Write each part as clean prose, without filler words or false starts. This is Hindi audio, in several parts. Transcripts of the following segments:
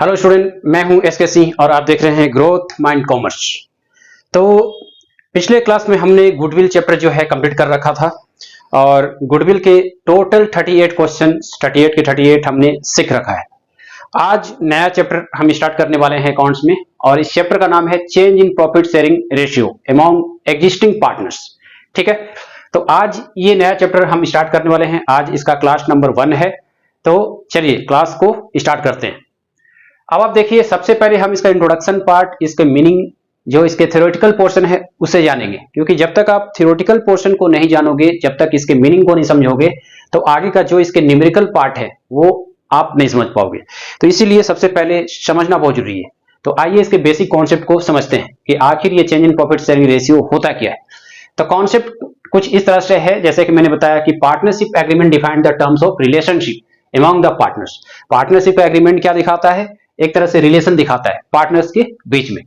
हेलो स्टूडेंट, मैं हूं एस के सिंह और आप देख रहे हैं ग्रोथ माइंड कॉमर्स। तो पिछले क्लास में हमने गुडविल चैप्टर जो है कंप्लीट कर रखा था और गुडविल के टोटल 38 क्वेश्चन 38 के 38 हमने सीख रखा है। आज नया चैप्टर हम स्टार्ट करने वाले हैं अकाउंट्स में और इस चैप्टर का नाम है change in profit sharing ratio among existing partners. ठीक है, तो आज ये नया चैप्टर हम स्टार्ट करने वाले हैं। आज इसका क्लास नंबर 1 है। तो चलिए क्लास को स्टार्ट करते हैं। अब आप देखिए, सबसे पहले हम इसका इंट्रोडक्शन पार्ट, इसके मीनिंग, जो इसके थ्योरेटिकल पोर्शन है उसे जानेंगे, क्योंकि जब तक आप थ्योरेटिकल पोर्शन को नहीं जानोगे, जब तक इसके मीनिंग को नहीं समझोगे, तो आगे का जो इसके न्यूमेरिकल पार्ट है वो आप नहीं समझ पाओगे। तो इसीलिए सबसे पहले समझना बहुत जरूरी है। तो आइए इसके बेसिक कॉन्सेप्ट को समझते हैं कि आखिर ये change in profit sharing ratio होता क्या है। तो कॉन्सेप्ट कुछ इस तरह से है, जैसे कि मैंने बताया कि partnership agreement define the terms of relationship among the partners. Partnership agreement क्या दिखाता है? एक तरह से रिलेशन दिखाता है पार्टनर्स के बीच में।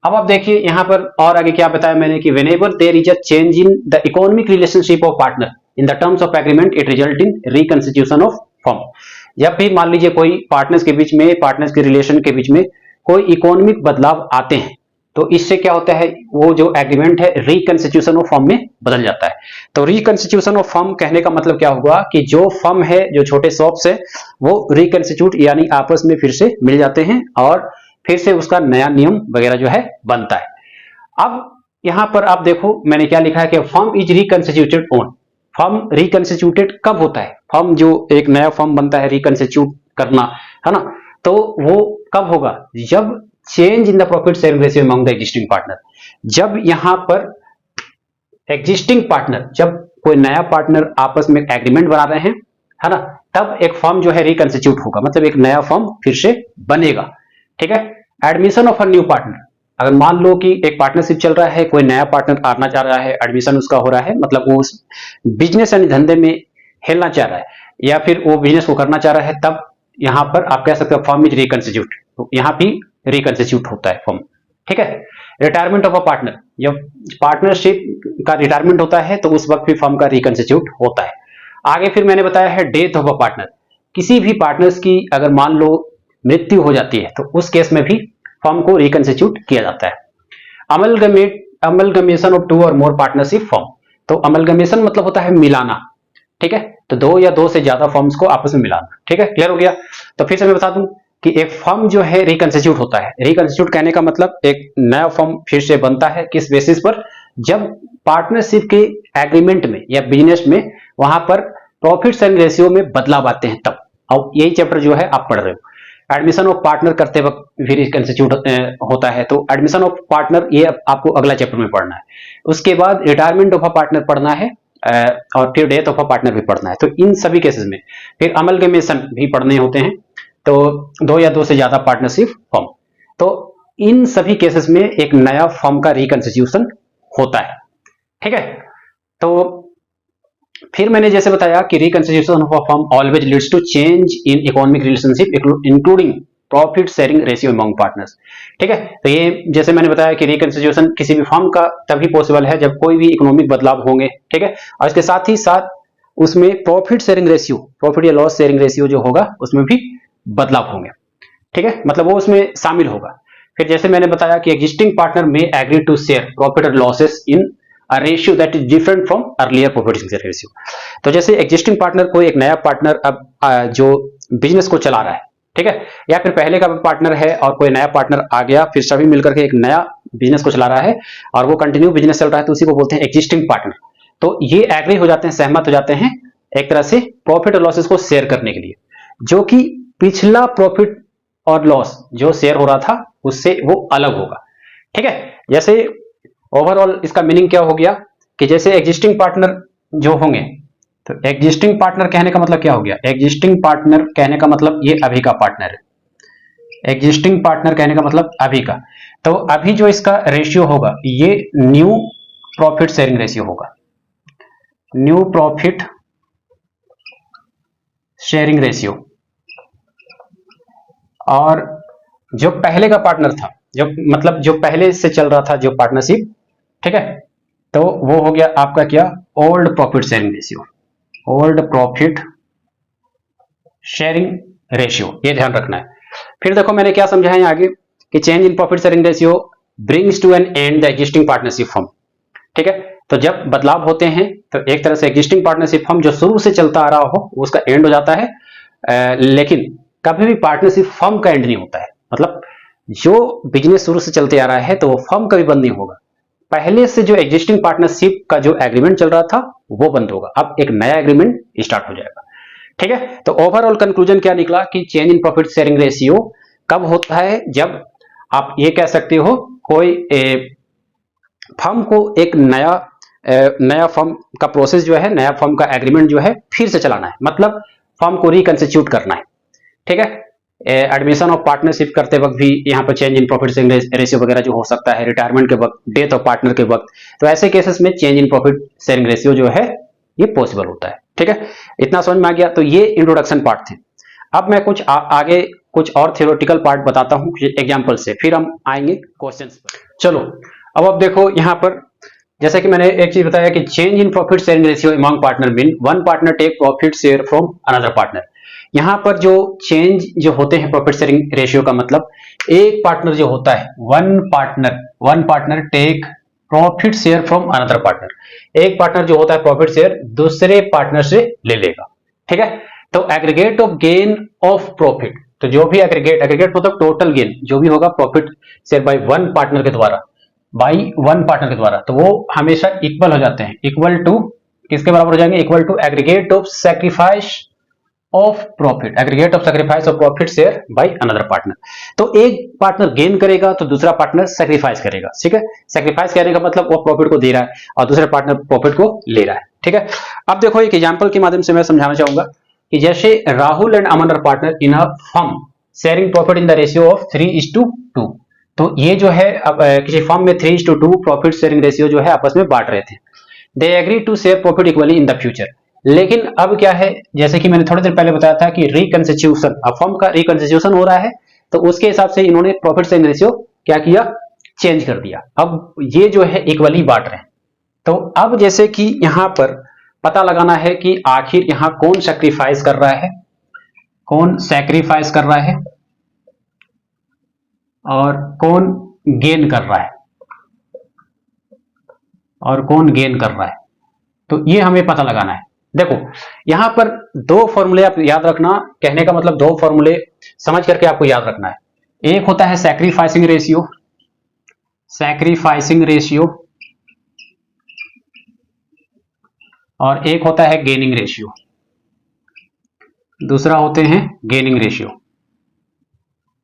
अब आप देखिए यहाँ पर और आगे क्या बताया मैंने कि whenever there is a change in the economic relationship of partner in the terms of agreement it result in reconstitution of firm. जब भी मान लीजिए कोई पार्टनर्स के बीच में, पार्टनर्स के रिलेशन के बीच में कोई इकोनॉमिक बदलाव आते हैं, तो इससे क्या होता है, वो जो एग्रीमेंट है रिकंस्टिट्यूशन ऑफ फर्म में बदल जाता है। तो रिकंस्टिट्यूशन ऑफ फर्म कहने का मतलब क्या हुआ कि जो फर्म है, जो छोटे शॉप्स है, वो रिकंस्टिट्यूट यानी आपस में फिर से मिल जाते हैं और फिर से उसका नया नियम वगैरह जो है बनता है। अब यहां पर आप देखो मैंने क्या लिखा है कि फर्म इज रिकंस्टिट्यूटेड ऑन। फर्म रिकंस्टिट्यूटेड कब होता है? फर्म जो एक नया फर्म बनता है, रिकंस्टिट्यूट करना है ना, तो वो कब होगा? जब change in the profit sharing ratio among the existing partner. जब यहां पर एग्जिस्टिंग पार्टनर, जब कोई नया पार्टनर आपस में एग्रीमेंट बना रहे हैं, है ना, तब एक फर्म जो है रिकंस्टिट्यूट होगा, मतलब एक नया फर्म फिर से बनेगा। ठीक है। Admission of a new partner, अगर मान लो कि एक पार्टनरशिप चल रहा है, कोई नया पार्टनर आना चाह रहा है, एडमिशन उसका हो रहा है, मतलब वो उस बिजनेस यानी धंधे में हिलना चाह रहा है या फिर वो बिजनेस को करना चाह रहा है, तब यहां पर आप कह सकते हो फर्म इज रिकंस्टिट्यूट। तो यहां भी रिकंस्टिट्यूट होता है फर्म। ठीक है। रिटायरमेंट ऑफ अ पार्टनर, जब पार्टनरशिप का रिटायरमेंट होता है तो उस वक्त भी फर्म का रिकंस्टिट्यूट होता है। आगे फिर मैंने बताया है डेथ ऑफ अ पार्टनर। किसी भी पार्टनर्स की अगर मान लो मृत्यु हो जाती है तो उस केस में भी फर्म को रिकंस्टिट्यूट किया जाता है। अमलगमेशन ऑफ 2 और मोर पार्टनरशिप फर्म। तो अमलगमेशन मतलब होता है मिलाना। ठीक है, तो 2 या 2 से ज्यादा फर्म्स को आपस में मिलाना। ठीक है, क्लियर हो गया। तो फिर से मैं बता दूं कि एक फर्म जो है रिकंस्टिट्यूट होता है। रिकंस्टिट्यूट कहने का मतलब एक नया फर्म फिर से बनता है। किस बेसिस पर? जब पार्टनरशिप के एग्रीमेंट में या बिजनेस में वहां पर प्रॉफिट शेयरिंग रेशियो में बदलाव आते हैं तब। अब यही चैप्टर जो है आप पढ़ रहे हो। एडमिशन ऑफ पार्टनर करते वक्त भी रिकंस्टिट्यूट होता है, तो एडमिशन ऑफ पार्टनर ये आपको अगला चैप्टर में पढ़ना है। उसके बाद रिटायरमेंट ऑफ अ पार्टनर पढ़ना है और फिर डेथ ऑफ अ पार्टनर भी पढ़ना है। तो इन सभी केसेस में फिर अमलगमेशन भी पढ़ने होते हैं, तो 2 या 2 से ज्यादा पार्टनरशिप फर्म। तो इन सभी केसेस में एक नया फर्म का रिकंस्टिट्यूशन होता है। ठीक है। तो फिर मैंने जैसे बताया कि reconstitution of a firm always leads to change in economic relationship including profit sharing ratio among partners. ठीक है। तो ये जैसे मैंने बताया कि रिकंस्टिट्यूशन किसी भी फर्म का तभी पॉसिबल है जब कोई भी इकोनॉमिक बदलाव होंगे। ठीक है। और इसके साथ ही साथ उसमें प्रॉफिट शेयरिंग रेशियो, प्रॉफिट या लॉस शेयरिंग रेशियो जो होगा उसमें भी बदलाव होंगे। ठीक है, मतलब वो उसमें शामिल होगा। फिर जैसे मैंने बताया कि एग्जिस्टिंग पार्टनर में एग्री टू शेयर प्रॉफिट और losses in a ratio that is different from earlier profit sharing ratio. तो जैसे एग्जिस्टिंग पार्टनर, कोई एक नया पार्टनर अब जो बिजनेस को चला रहा है, ठीक है, या फिर पहले का पार्टनर है और कोई नया पार्टनर आ गया, फिर सभी मिलकर के एक नया बिजनेस को चला रहा है और वो कंटिन्यू बिजनेस चल रहा है, तो उसी को बोलते हैं एग्जिस्टिंग पार्टनर। तो ये एग्री हो जाते हैं, सहमत हो जाते हैं एक तरह से प्रॉफिट और लॉसेस को शेयर करने के लिए, जो कि पिछला प्रॉफिट और लॉस जो शेयर हो रहा था उससे वो अलग होगा। ठीक है। जैसे ओवरऑल इसका मीनिंग क्या हो गया कि जैसे एग्जिस्टिंग पार्टनर जो होंगे, तो एग्जिस्टिंग पार्टनर कहने का मतलब क्या हो गया? एग्जिस्टिंग पार्टनर कहने का मतलब ये अभी का पार्टनर है। एग्जिस्टिंग पार्टनर कहने का मतलब अभी का। तो अभी जो इसका रेशियो होगा ये न्यू प्रॉफिट शेयरिंग रेशियो होगा। New profit sharing ratio. और जो पहले का पार्टनर था, जो मतलब जो पहले से चल रहा था जो पार्टनरशिप, ठीक है, तो वो हो गया आपका क्या? Old profit sharing ratio. Old profit sharing ratio, ये ध्यान रखना है। फिर देखो मैंने क्या समझाया है आगे कि change in profit sharing ratio brings to an end the existing partnership firm. ठीक है, तो जब बदलाव होते हैं तो एक तरह से एग्जिस्टिंग पार्टनरशिप फर्म जो शुरू से चलता आ रहा हो उसका एंड हो जाता है, लेकिन कभी भी पार्टनरशिप फर्म का एंड नहीं होता है। मतलब जो बिजनेस शुरू से चलते आ रहा है तो वो फर्म कभी बंद नहीं होगा, पहले से जो एग्जिस्टिंग पार्टनरशिप का जो एग्रीमेंट चल रहा था वो बंद होगा, अब एक नया एग्रीमेंट स्टार्ट हो जाएगा। ठीक है, तो ओवरऑल कंक्लूजन क्या निकला कि change in profit sharing ratio कब होता है, जब आप ये कह सकते हो कोई फर्म को एक नया फर्म का प्रोसेस जो है, नया फर्म का एग्रीमेंट जो है फिर से चलाना है, मतलब फर्म को रिकंस्टिट्यूट करना है। ठीक है, एडमिशन ऑफ पार्टनरशिप करते वक्त भी यहाँ पर change in profit sharing ratio वगैरह जो हो सकता है, रिटायरमेंट के वक्त, डेथ ऑफ पार्टनर के वक्त, तो ऐसे केसेस में change in profit sharing ratio जो है ये पॉसिबल होता है। ठीक है, इतना समझ में आ गया। तो ये इंट्रोडक्शन पार्ट थे। अब मैं कुछ आगे कुछ और थियोरेटिकल पार्ट बताता हूँ एग्जाम्पल से, फिर हम आएंगे क्वेश्चंस पर। चलो अब देखो यहाँ पर जैसे कि मैंने एक चीज बताया कि change in profit sharing ratio among partner mean one partner take profit share from another partner. यहाँ पर जो चेंज जो होते हैं प्रॉफिट शेयरिंग रेशियो का मतलब एक पार्टनर जो होता है, one partner take profit share from another partner, एक पार्टनर जो होता है प्रॉफिट शेयर दूसरे पार्टनर से ले लेगा। ठीक है, तो aggregate of gain of profit, तो जो भी एग्रीगेट मतलब टोटल गेन जो भी होगा profit share by one partner के द्वारा, तो वो हमेशा इक्वल हो जाते हैं, इक्वल टू किसके बराबर हो जाएंगे, equal to aggregate of sacrifice of profit share by another partner. तो एक पार्टनर गेन करेगा तो दूसरा पार्टनर सैक्रिफाइस करेगा। ठीक है, सैक्रिफाइस करने का मतलब वो प्रॉफिट को दे रहा है और दूसरा पार्टनर प्रॉफिट को ले रहा है। ठीक है, अब देखो एक एग्जांपल के माध्यम से मैं समझाना चाहूंगा कि जैसे Rahul and Aman are partner in a firm sharing profit in the ratio of 3:2, तो ये जो है अब किसी फर्म में 3:2 प्रॉफिट शेयरिंग रेशियो जो है आपस में बांट रहे थे। They agree to share profit equally in the future, लेकिन अब क्या है, जैसे कि मैंने थोड़ी देर पहले बताया था कि रिकंस्टिट्यूशन, अब फर्म का रिकंस्टिट्यूशन हो रहा है तो उसके हिसाब से इन्होंने प्रॉफिट शेयरिंग रेशियो क्या किया, चेंज कर दिया। अब ये जो है इक्वली बांट रहे हैं। तो अब जैसे कि यहां पर पता लगाना है कि आखिर यहां कौन सैक्रिफाइस कर रहा है, और कौन गेन कर रहा है, तो ये हमें पता लगाना है। देखो यहां पर दो फॉर्मूले आप याद रखना, कहने का मतलब दो फॉर्मूले समझ करके आपको याद रखना है। एक होता है सैक्रिफाइसिंग रेशियो, और एक होता है गेनिंग रेशियो, दूसरा होते हैं गेनिंग रेशियो।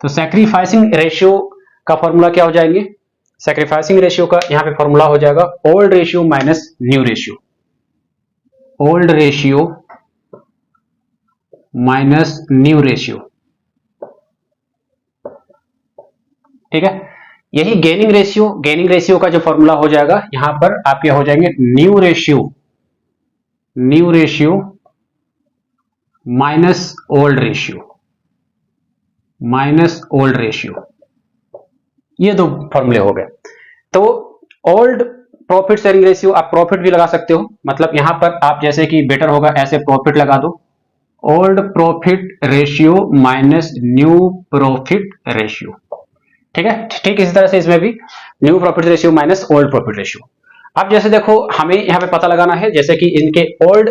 तो सैक्रिफाइसिंग रेशियो का फॉर्मूला क्या हो जाएंगे, सैक्रिफाइसिंग रेशियो का यहां पे फॉर्मूला हो जाएगा old ratio minus new ratio, old ratio minus new ratio. ठीक है, यही गेनिंग रेशियो का जो फॉर्मूला हो जाएगा यहां पर आपके हो जाएंगे new ratio minus old ratio, ये दो फॉर्मूले हो गए। तो ओल्ड प्रॉफिट शेयरिंग रेशियो आप प्रॉफिट भी लगा सकते हो, मतलब यहां पर आप जैसे कि बेटर होगा ऐसे प्रॉफिट लगा दो, old profit ratio minus new profit ratio. ठीक है, ठीक इसी तरह से इसमें भी new profit ratio minus old profit ratio. अब जैसे देखो हमें यहां पे पता लगाना है, जैसे कि इनके ओल्ड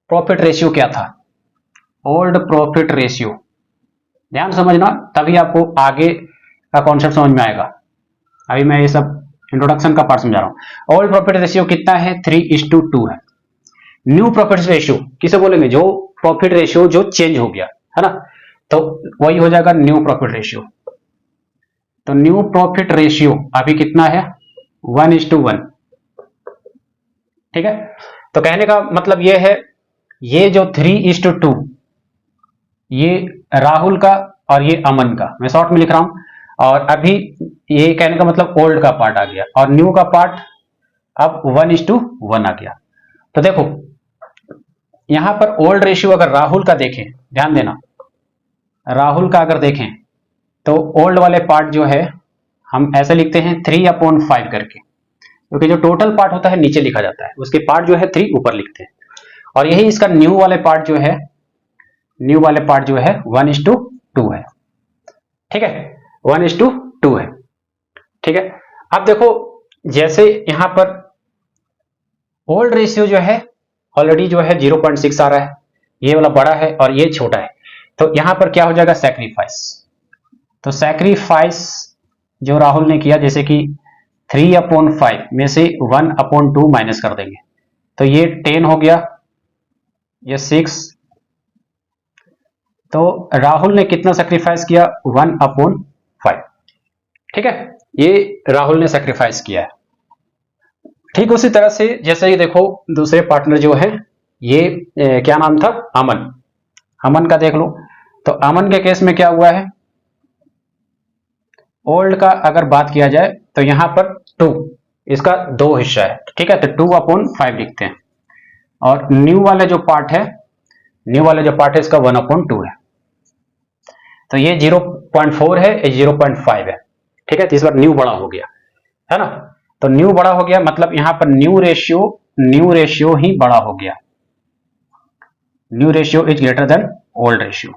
प्रॉफिट रेशियो क्या था, ओल्ड प्रॉफिट रेशियो, ध्यान समझना तभी आपको आगे का कॉन्सेप्ट समझ में आएगा। अभी मैं ये सब इंट्रोडक्शन का पार्ट समझा रहा हूं। ओल्ड प्रॉफिट रेशियो कितना है, 3:2 है। न्यू प्रॉफिट रेशियो किसे बोलेंगे, जो प्रॉफिट रेशियो जो चेंज हो गया है ना, तो वही हो जाएगा न्यू प्रॉफिट रेशियो। तो न्यू प्रॉफिट रेशियो अभी कितना है, 1:1। ठीक है, तो कहने का मतलब ये है, ये जो 3:2 ये राहुल का और ये अमन का, मैं शॉर्ट में लिख रहा हूं, और अभी ये कहने का मतलब ओल्ड का पार्ट आ गया और न्यू का पार्ट अब 1:1 आ गया। तो देखो यहां पर ओल्ड रेशियो अगर राहुल का देखें, ध्यान देना, राहुल का अगर देखें तो ओल्ड वाले पार्ट जो है हम ऐसे लिखते हैं 3/5 करके, क्योंकि जो टोटल पार्ट होता है नीचे लिखा जाता है, उसके पार्ट जो है 3 ऊपर लिखते हैं। और यही इसका न्यू वाले पार्ट जो है 1:2 है। ठीक है, 1:2 है। ठीक है, अब देखो जैसे यहां पर ओल्ड रेशियो जो है ऑलरेडी जो है 0.6 आ रहा है, ये वाला बड़ा है और ये छोटा है, तो यहां पर क्या हो जाएगा सैक्रिफाइस। तो सैक्रिफाइस जो राहुल ने किया, जैसे कि 3/5 में से 1/2 माइनस कर देंगे, तो ये 10 हो गया, ये 6। तो राहुल ने कितना सैक्रिफाइस किया, 1/5। ठीक है, ये राहुल ने सैक्रिफाइस किया है। ठीक उसी तरह से जैसे ये देखो दूसरे पार्टनर जो है ये क्या नाम था, अमन। अमन का देख लो, तो अमन के केस में क्या हुआ है, ओल्ड का अगर बात किया जाए तो यहां पर 2, इसका 2 हिस्सा है। ठीक है, तो 2/5 लिखते हैं, और न्यू वाला जो पार्ट है, इसका 1/2 है। तो ये 0.4 है, ये 0.5 है। ठीक है, तो इस बार न्यू बड़ा हो गया है ना, तो न्यू बड़ा हो गया मतलब यहां पर न्यू रेशियो ही बड़ा हो गया। New ratio is greater than old ratio.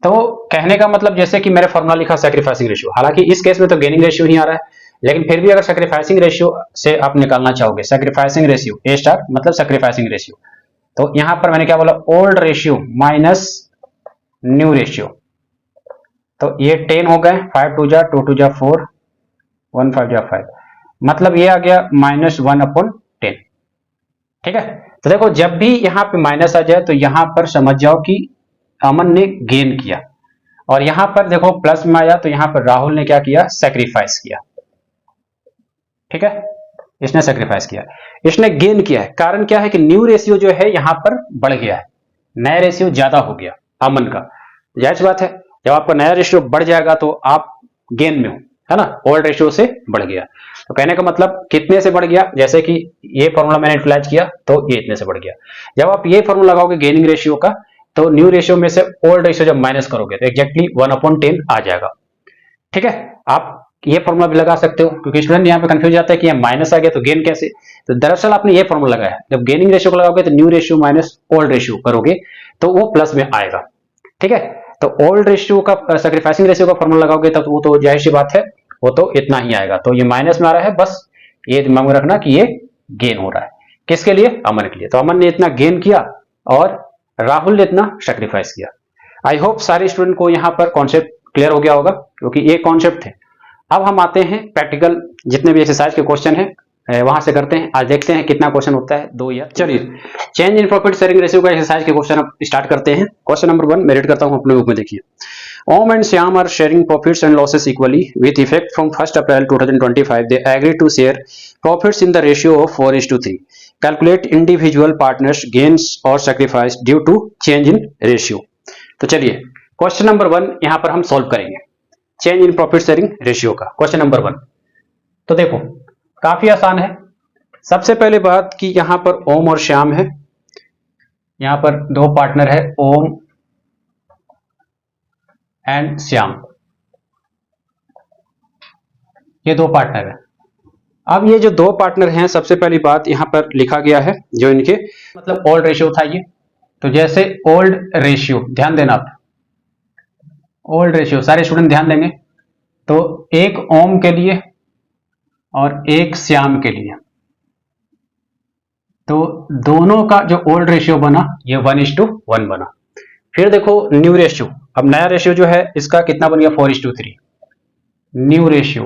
तो कहने का मतलब जैसे कि मैंने फॉर्मूला लिखा सैक्रिफाइसिंग रेशियो, हालांकि इस केस में तो गेनिंग रेशियो ही आ रहा है, लेकिन फिर भी अगर सैक्रिफाइसिंग रेशियो से आप निकालना चाहोगे, सैक्रिफाइसिंग रेशियो ए स्टार मतलब सैक्रिफाइसिंग रेशियो, तो यहां पर मैंने क्या बोला, old ratio minus new ratio. तो ये 10 हो गए, 5 2 जा 2 2 जा 4, 1 5 जा 5, मतलब ये आ गया -1/10। ठीक है, तो देखो जब भी यहां पे माइनस आ जाए तो यहां पर समझ जाओ कि अमन ने गेन किया, और यहां पर देखो प्लस में आया तो यहां पर राहुल ने क्या किया, सैक्रिफाइस किया। ठीक है, इसने सैक्रिफाइस किया, इसने गेन किया है। कारण क्या है कि न्यू रेशियो जो है यहां पर बढ़ गया है, नया रेशियो ज्यादा हो गया अमन का। जाहिर सी बात है, जब आपका नया रेशियो बढ़ जाएगा तो आप गेन में हो, है ना, ओल्ड रेशियो से बढ़ गया। तो कहने का मतलब कितने से बढ़ गया, जैसे कि ये फॉर्मूला मैंने यूटिलाइज किया तो ये इतने से बढ़ गया। जब आप ये फॉर्मूला लगाओगे गेनिंग रेशियो का, तो न्यू रेशियो में से ओल्ड रेशियो जब माइनस करोगे तो एग्जैक्टली 1/10 आ जाएगा। ठीक है, आप ये फॉर्मूला भी लगा सकते हो, क्योंकि स्टूडेंट यहाँ पे कंफ्यूज जाता है कि माइनस आ गया तो गेन कैसे। तो दरअसल आपने ये फॉर्मूला लगाया है, जब गेनिंग रेशियो को लगाओगे तो new ratio minus old ratio करोगे तो वो प्लस में आएगा। ठीक है, तो ओल्ड रेशियो का सैक्रिफाइसिंग रेशियो का फॉर्मूला लगाओगे तब वो तो जाहिर सी बात है वो तो इतना ही आएगा, तो ये माइनस में आ रहा है, बस ये दिमाग में रखना कि ये गेन हो रहा है। किसके लिए, अमन के लिए। तो अमन ने इतना गेन किया और राहुल ने इतना सैक्रिफाइस किया। आई होप सारे स्टूडेंट को यहाँ पर कॉन्सेप्ट क्लियर हो गया होगा, क्योंकि ये कॉन्सेप्ट थे। अब हम आते हैं प्रैक्टिकल, जितने भी एक्सरसाइज के क्वेश्चन हैं वहां से करते हैं। आज देखते हैं कितना क्वेश्चन होता है, 2 या। चलिए, change in profit sharing ratio का एक्सरसाइज के क्वेश्चन अब स्टार्ट करते हैं। क्वेश्चन नंबर 1 मैं रीड करता हूं अपने बुक में, देखिए। Om and Shyam are sharing profits and losses equally. With effect from 1st April 2025, they agree to share profits in the ratio of 4:3. Calculate individual partners' gains or sacrifice due to change in ratio. तो चलिए क्वेश्चन नंबर 1 यहां पर हम सॉल्व करेंगे, change in profit sharing ratio का क्वेश्चन नंबर 1। तो देखो काफी आसान है। सबसे पहले बात कि यहां पर ओम और श्याम है, यहां पर 2 पार्टनर है, ओम एंड श्याम, ये 2 पार्टनर है। अब ये जो 2 पार्टनर हैं, सबसे पहली बात यहां पर लिखा गया है जो इनके मतलब ओल्ड रेशियो था ये। तो जैसे ओल्ड रेशियो, ध्यान देना आप, ओल्ड रेशियो सारे स्टूडेंट ध्यान देंगे। तो एक ओम के लिए और एक श्याम के लिए, तो दोनों का जो ओल्ड रेशियो बना ये 1:1 बना। फिर देखो न्यू रेशियो, अब नया रेशियो जो है इसका कितना बन गया, 4:3। न्यू रेशियो,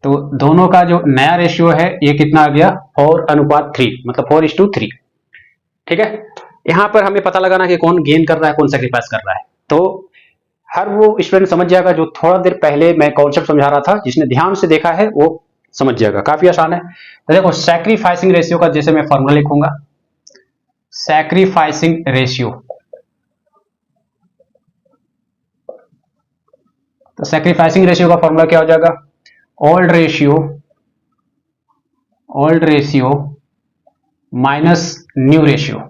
तो दोनों का जो नया रेशियो है ये कितना आ गया, 4:3, मतलब 4:3। ठीक है, यहां पर हमें पता लगाना कि कौन गेन कर रहा है कौन सैक्रिफाइस कर रहा है। तो हर वो स्टूडेंट समझ जाएगा जो थोड़ा देर पहले मैं कॉन्सेप्ट समझा रहा था, जिसने ध्यान से देखा है वो समझ जाएगा, काफी आसान है। तो देखो सैक्रिफाइसिंग रेशियो का जैसे मैं फॉर्मूला लिखूंगा, सैक्रिफाइसिंग रेशियो, तो सैक्रिफाइसिंग रेशियो का फॉर्मूला क्या हो जाएगा, old ratio minus new ratio.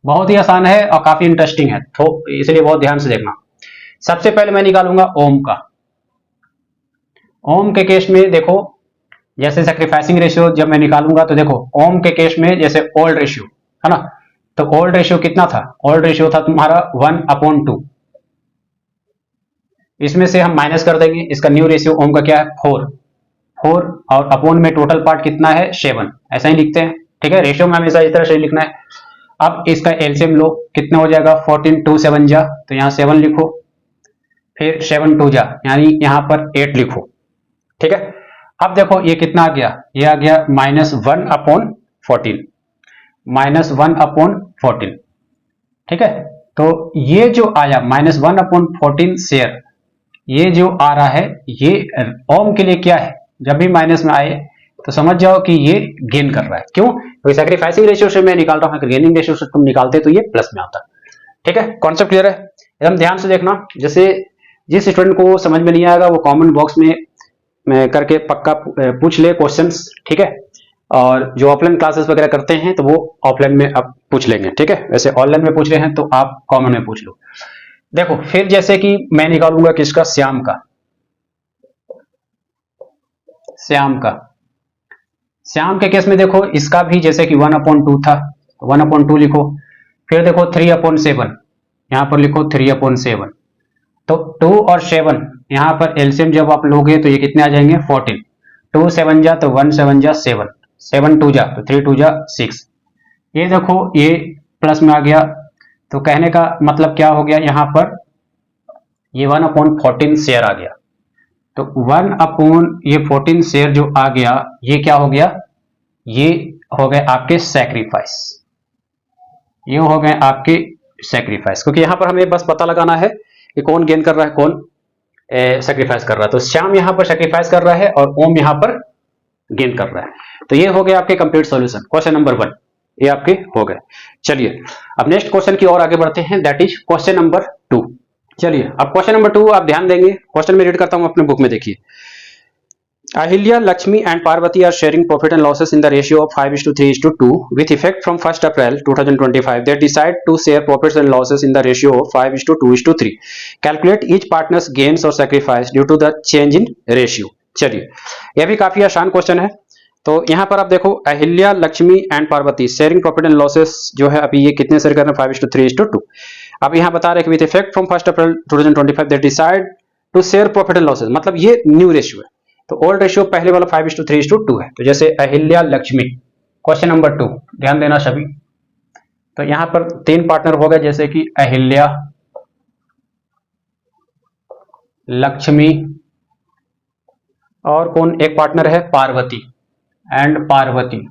बहुत ही आसान है और काफी इंटरेस्टिंग है, तो इसलिए बहुत ध्यान से देखना। सबसे पहले मैं निकालूंगा ओम का। ओम के केस में देखो जैसे सैक्रिफाइसिंग रेशियो जब मैं निकालूंगा तो देखो ओम के केस में जैसे ओल्ड रेशियो है ना, तो ओल्ड रेशियो कितना था? ओल्ड रेशियो था तुम्हारा 1/2। इसमें से हम माइनस कर देंगे, इसका न्यू रेशियो ओम का क्या है? 4 और अपॉन में टोटल पार्ट कितना है? 7। ऐसा ही लिखते हैं, ठीक है। रेशियो में हमेशा इस तरह से लिखना है। अब इसका एलसीएम लो, कितना हो जाएगा? 14 2 7 जा, तो यहाँ 7 लिखो, फिर 7 2 जा, यानी यहाँ पर 8 लिखो, ठीक है। अब देखो ये कितना आ गया? ये आ गया -1/14, -1/14, ठीक है। तो ये जो आया -1/14 शेयर, ये जो आ रहा है ये ओम के लिए क्या है? जब भी माइनस में आए तो समझ जाओ कि ये गेन कर रहा है। क्यों? क्योंकि सैक्रिफाइसिंग रेशियो से मैं निकाल रहा हूं, अगर गेनिंग रेशियो से तुम निकालते तो ये प्लस में आता, ठीक है। कॉन्सेप्ट क्लियर है? एकदम ध्यान से देखना। जैसे जिस स्टूडेंट को समझ में नहीं आएगा वो कमेंट बॉक्स में करके पक्का पूछ ले क्वेश्चंस, ठीक है। और जो ऑफलाइन क्लासेस वगैरह करते हैं तो वो ऑफलाइन में अब पूछ लेंगे, ठीक है। वैसे ऑनलाइन में पूछ रहे हैं तो आप कॉमन में पूछ लो। देखो फिर जैसे कि मैं निकालूंगा किसका? श्याम का। श्याम के केस में देखो इसका भी जैसे कि 1/2 था, 1/2 लिखो। फिर देखो 3/7, यहां पर लिखो 3/7। तो 2 और 7 यहां पर एलसीएम जब आप लोगे तो ये कितने आ जाएंगे? 14। 2 7 जा तो 1 7 जा 7, 7 2 जा तो 3 2 जा 6। ये देखो ये प्लस में आ गया, तो कहने का मतलब क्या हो गया? यहां पर ये 1/14 शेयर आ गया। तो 1/14 शेयर जो आ गया ये क्या हो गया? ये हो गए आपके सैक्रिफाइस, ये हो गए आपके सैक्रिफाइस। क्योंकि यहां पर हमें बस पता लगाना है कि कौन गेन कर रहा है, कौन सैक्रिफाइस कर रहा है। तो श्याम यहां पर सैक्रिफाइस कर रहा है और ओम यहां पर गेन कर रहा है। तो ये हो गए आपके कंप्लीट सॉल्यूशन, क्वेश्चन नंबर 1 ये आपके हो गए। चलिए अब नेक्स्ट क्वेश्चन की ओर आगे बढ़ते हैं, दैट इज क्वेश्चन नंबर 2। चलिए अब क्वेश्चन नंबर 2 आप ध्यान देंगे, क्वेश्चन में रीड करता हूं अपने बुक में। देखिए, Ahilya, Lakshmi and Parvati are sharing profit and losses in the ratio of 5:3:2 with effect from 1st April 2025. They decide to share profits and losses in the ratio of 5:2:3. Calculate each partner's gains or sacrifice due to the change in ratio. चलिए यह भी काफी आसान क्वेश्चन है। तो यहाँ पर आप देखो Ahilya, Lakshmi and Parvati sharing profit and losses जो है अभी ये कितने शेयर कर रहे हैं? 5:3:2। अब यहाँ बता रहे हैं कि with effect from 1st April 2025 they decide to share profit and losses, मतलब ये न्यू रेशियो है। तो ओल्ड रेशियो पहले वाला 5:3:2 है। तो जैसे अहिल्या लक्ष्मी, क्वेश्चन नंबर 2 ध्यान देना सभी। तो यहां पर 3 पार्टनर हो गए, जैसे कि अहिल्या, लक्ष्मी और कौन एक पार्टनर है? पार्वती एंड पार्वती।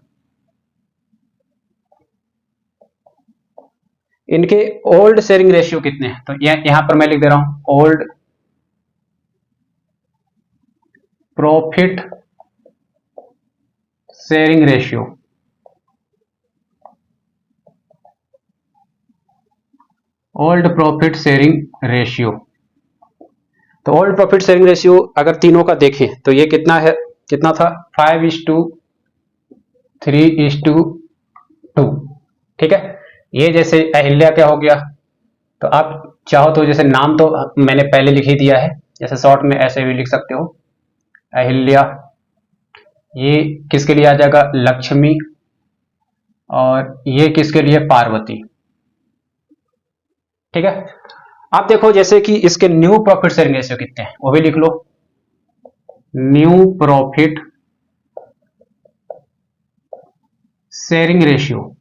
इनके ओल्ड शेयरिंग रेशियो कितने हैं? तो यहां पर मैं लिख दे रहा हूं old profit sharing ratio. Old profit sharing ratio. तो ओल्ड प्रॉफिट शेयरिंग रेशियो अगर तीनों का देखें तो ये कितना है? कितना था? 5:3:2, ठीक है। ये जैसे अहिल्या क्या हो गया? तो आप चाहो तो जैसे नाम तो मैंने पहले लिख ही दिया है, जैसे शॉर्ट में ऐसे भी लिख सकते हो अहिल्या। ये किसके लिए आ जाएगा? लक्ष्मी। और ये किसके लिए? पार्वती, ठीक है। आप देखो जैसे कि इसके न्यू प्रॉफिट शेयरिंग रेशियो कितने हैं वो भी लिख लो। New profit sharing ratio,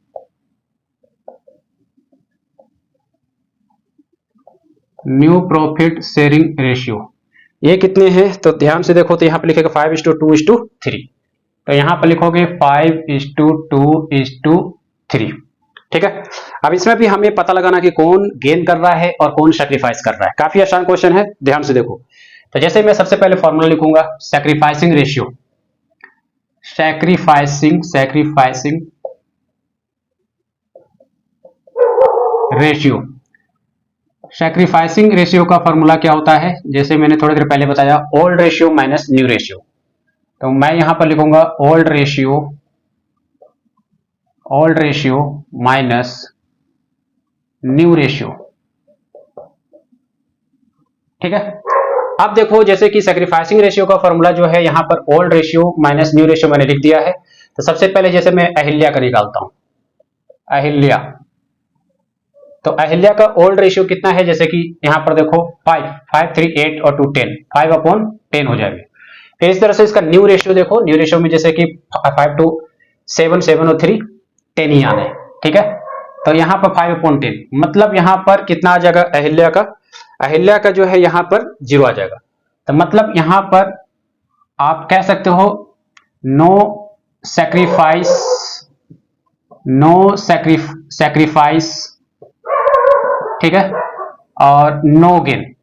new profit sharing ratio ये कितने हैं? तो ध्यान से देखो, तो यहां पर लिखेगा 5:2:3। तो यहां पर लिखोगे 5:2:3, ठीक है। अब इसमें भी हमें पता लगाना कि कौन गेन कर रहा है और कौन सैक्रिफाइस कर रहा है। काफी आसान क्वेश्चन है, ध्यान से देखो। तो जैसे मैं सबसे पहले फॉर्मूला लिखूंगा sacrificing ratio, sacrificing ratio. Sacrificing ratio का फॉर्मूला क्या होता है? जैसे मैंने थोड़ी देर पहले बताया, old ratio minus new ratio. तो मैं यहां पर लिखूंगा old ratio minus new ratio, ठीक है। अब देखो जैसे कि सैक्रिफाइसिंग रेशियो का फॉर्मूला जो है यहां पर old ratio minus new ratio मैंने लिख दिया है। तो सबसे पहले जैसे मैं अहिल्या का निकालता हूं, अहिल्या तो अहिल्या का ओल्ड रेशियो कितना है, जैसे कि यहाँ पर देखो 5 3 8 और 2 10, 5/10 हो जाएगी। फिर इस तरह से इसका न्यू रेशियो देखो, न्यू रेशियो में जैसे कि 5 to 7 7 और 3 10 ही आना है, ठीक है। तो यहाँ पर 5/10 मतलब यहाँ पर कितना आ जाएगा अहिल्या का जो है यहाँ पर 0 आ जाएगा। तो मतलब यहाँ पर आप कह सकते हो नो सैक्रिफाइस, ठीक है, और नो गेन,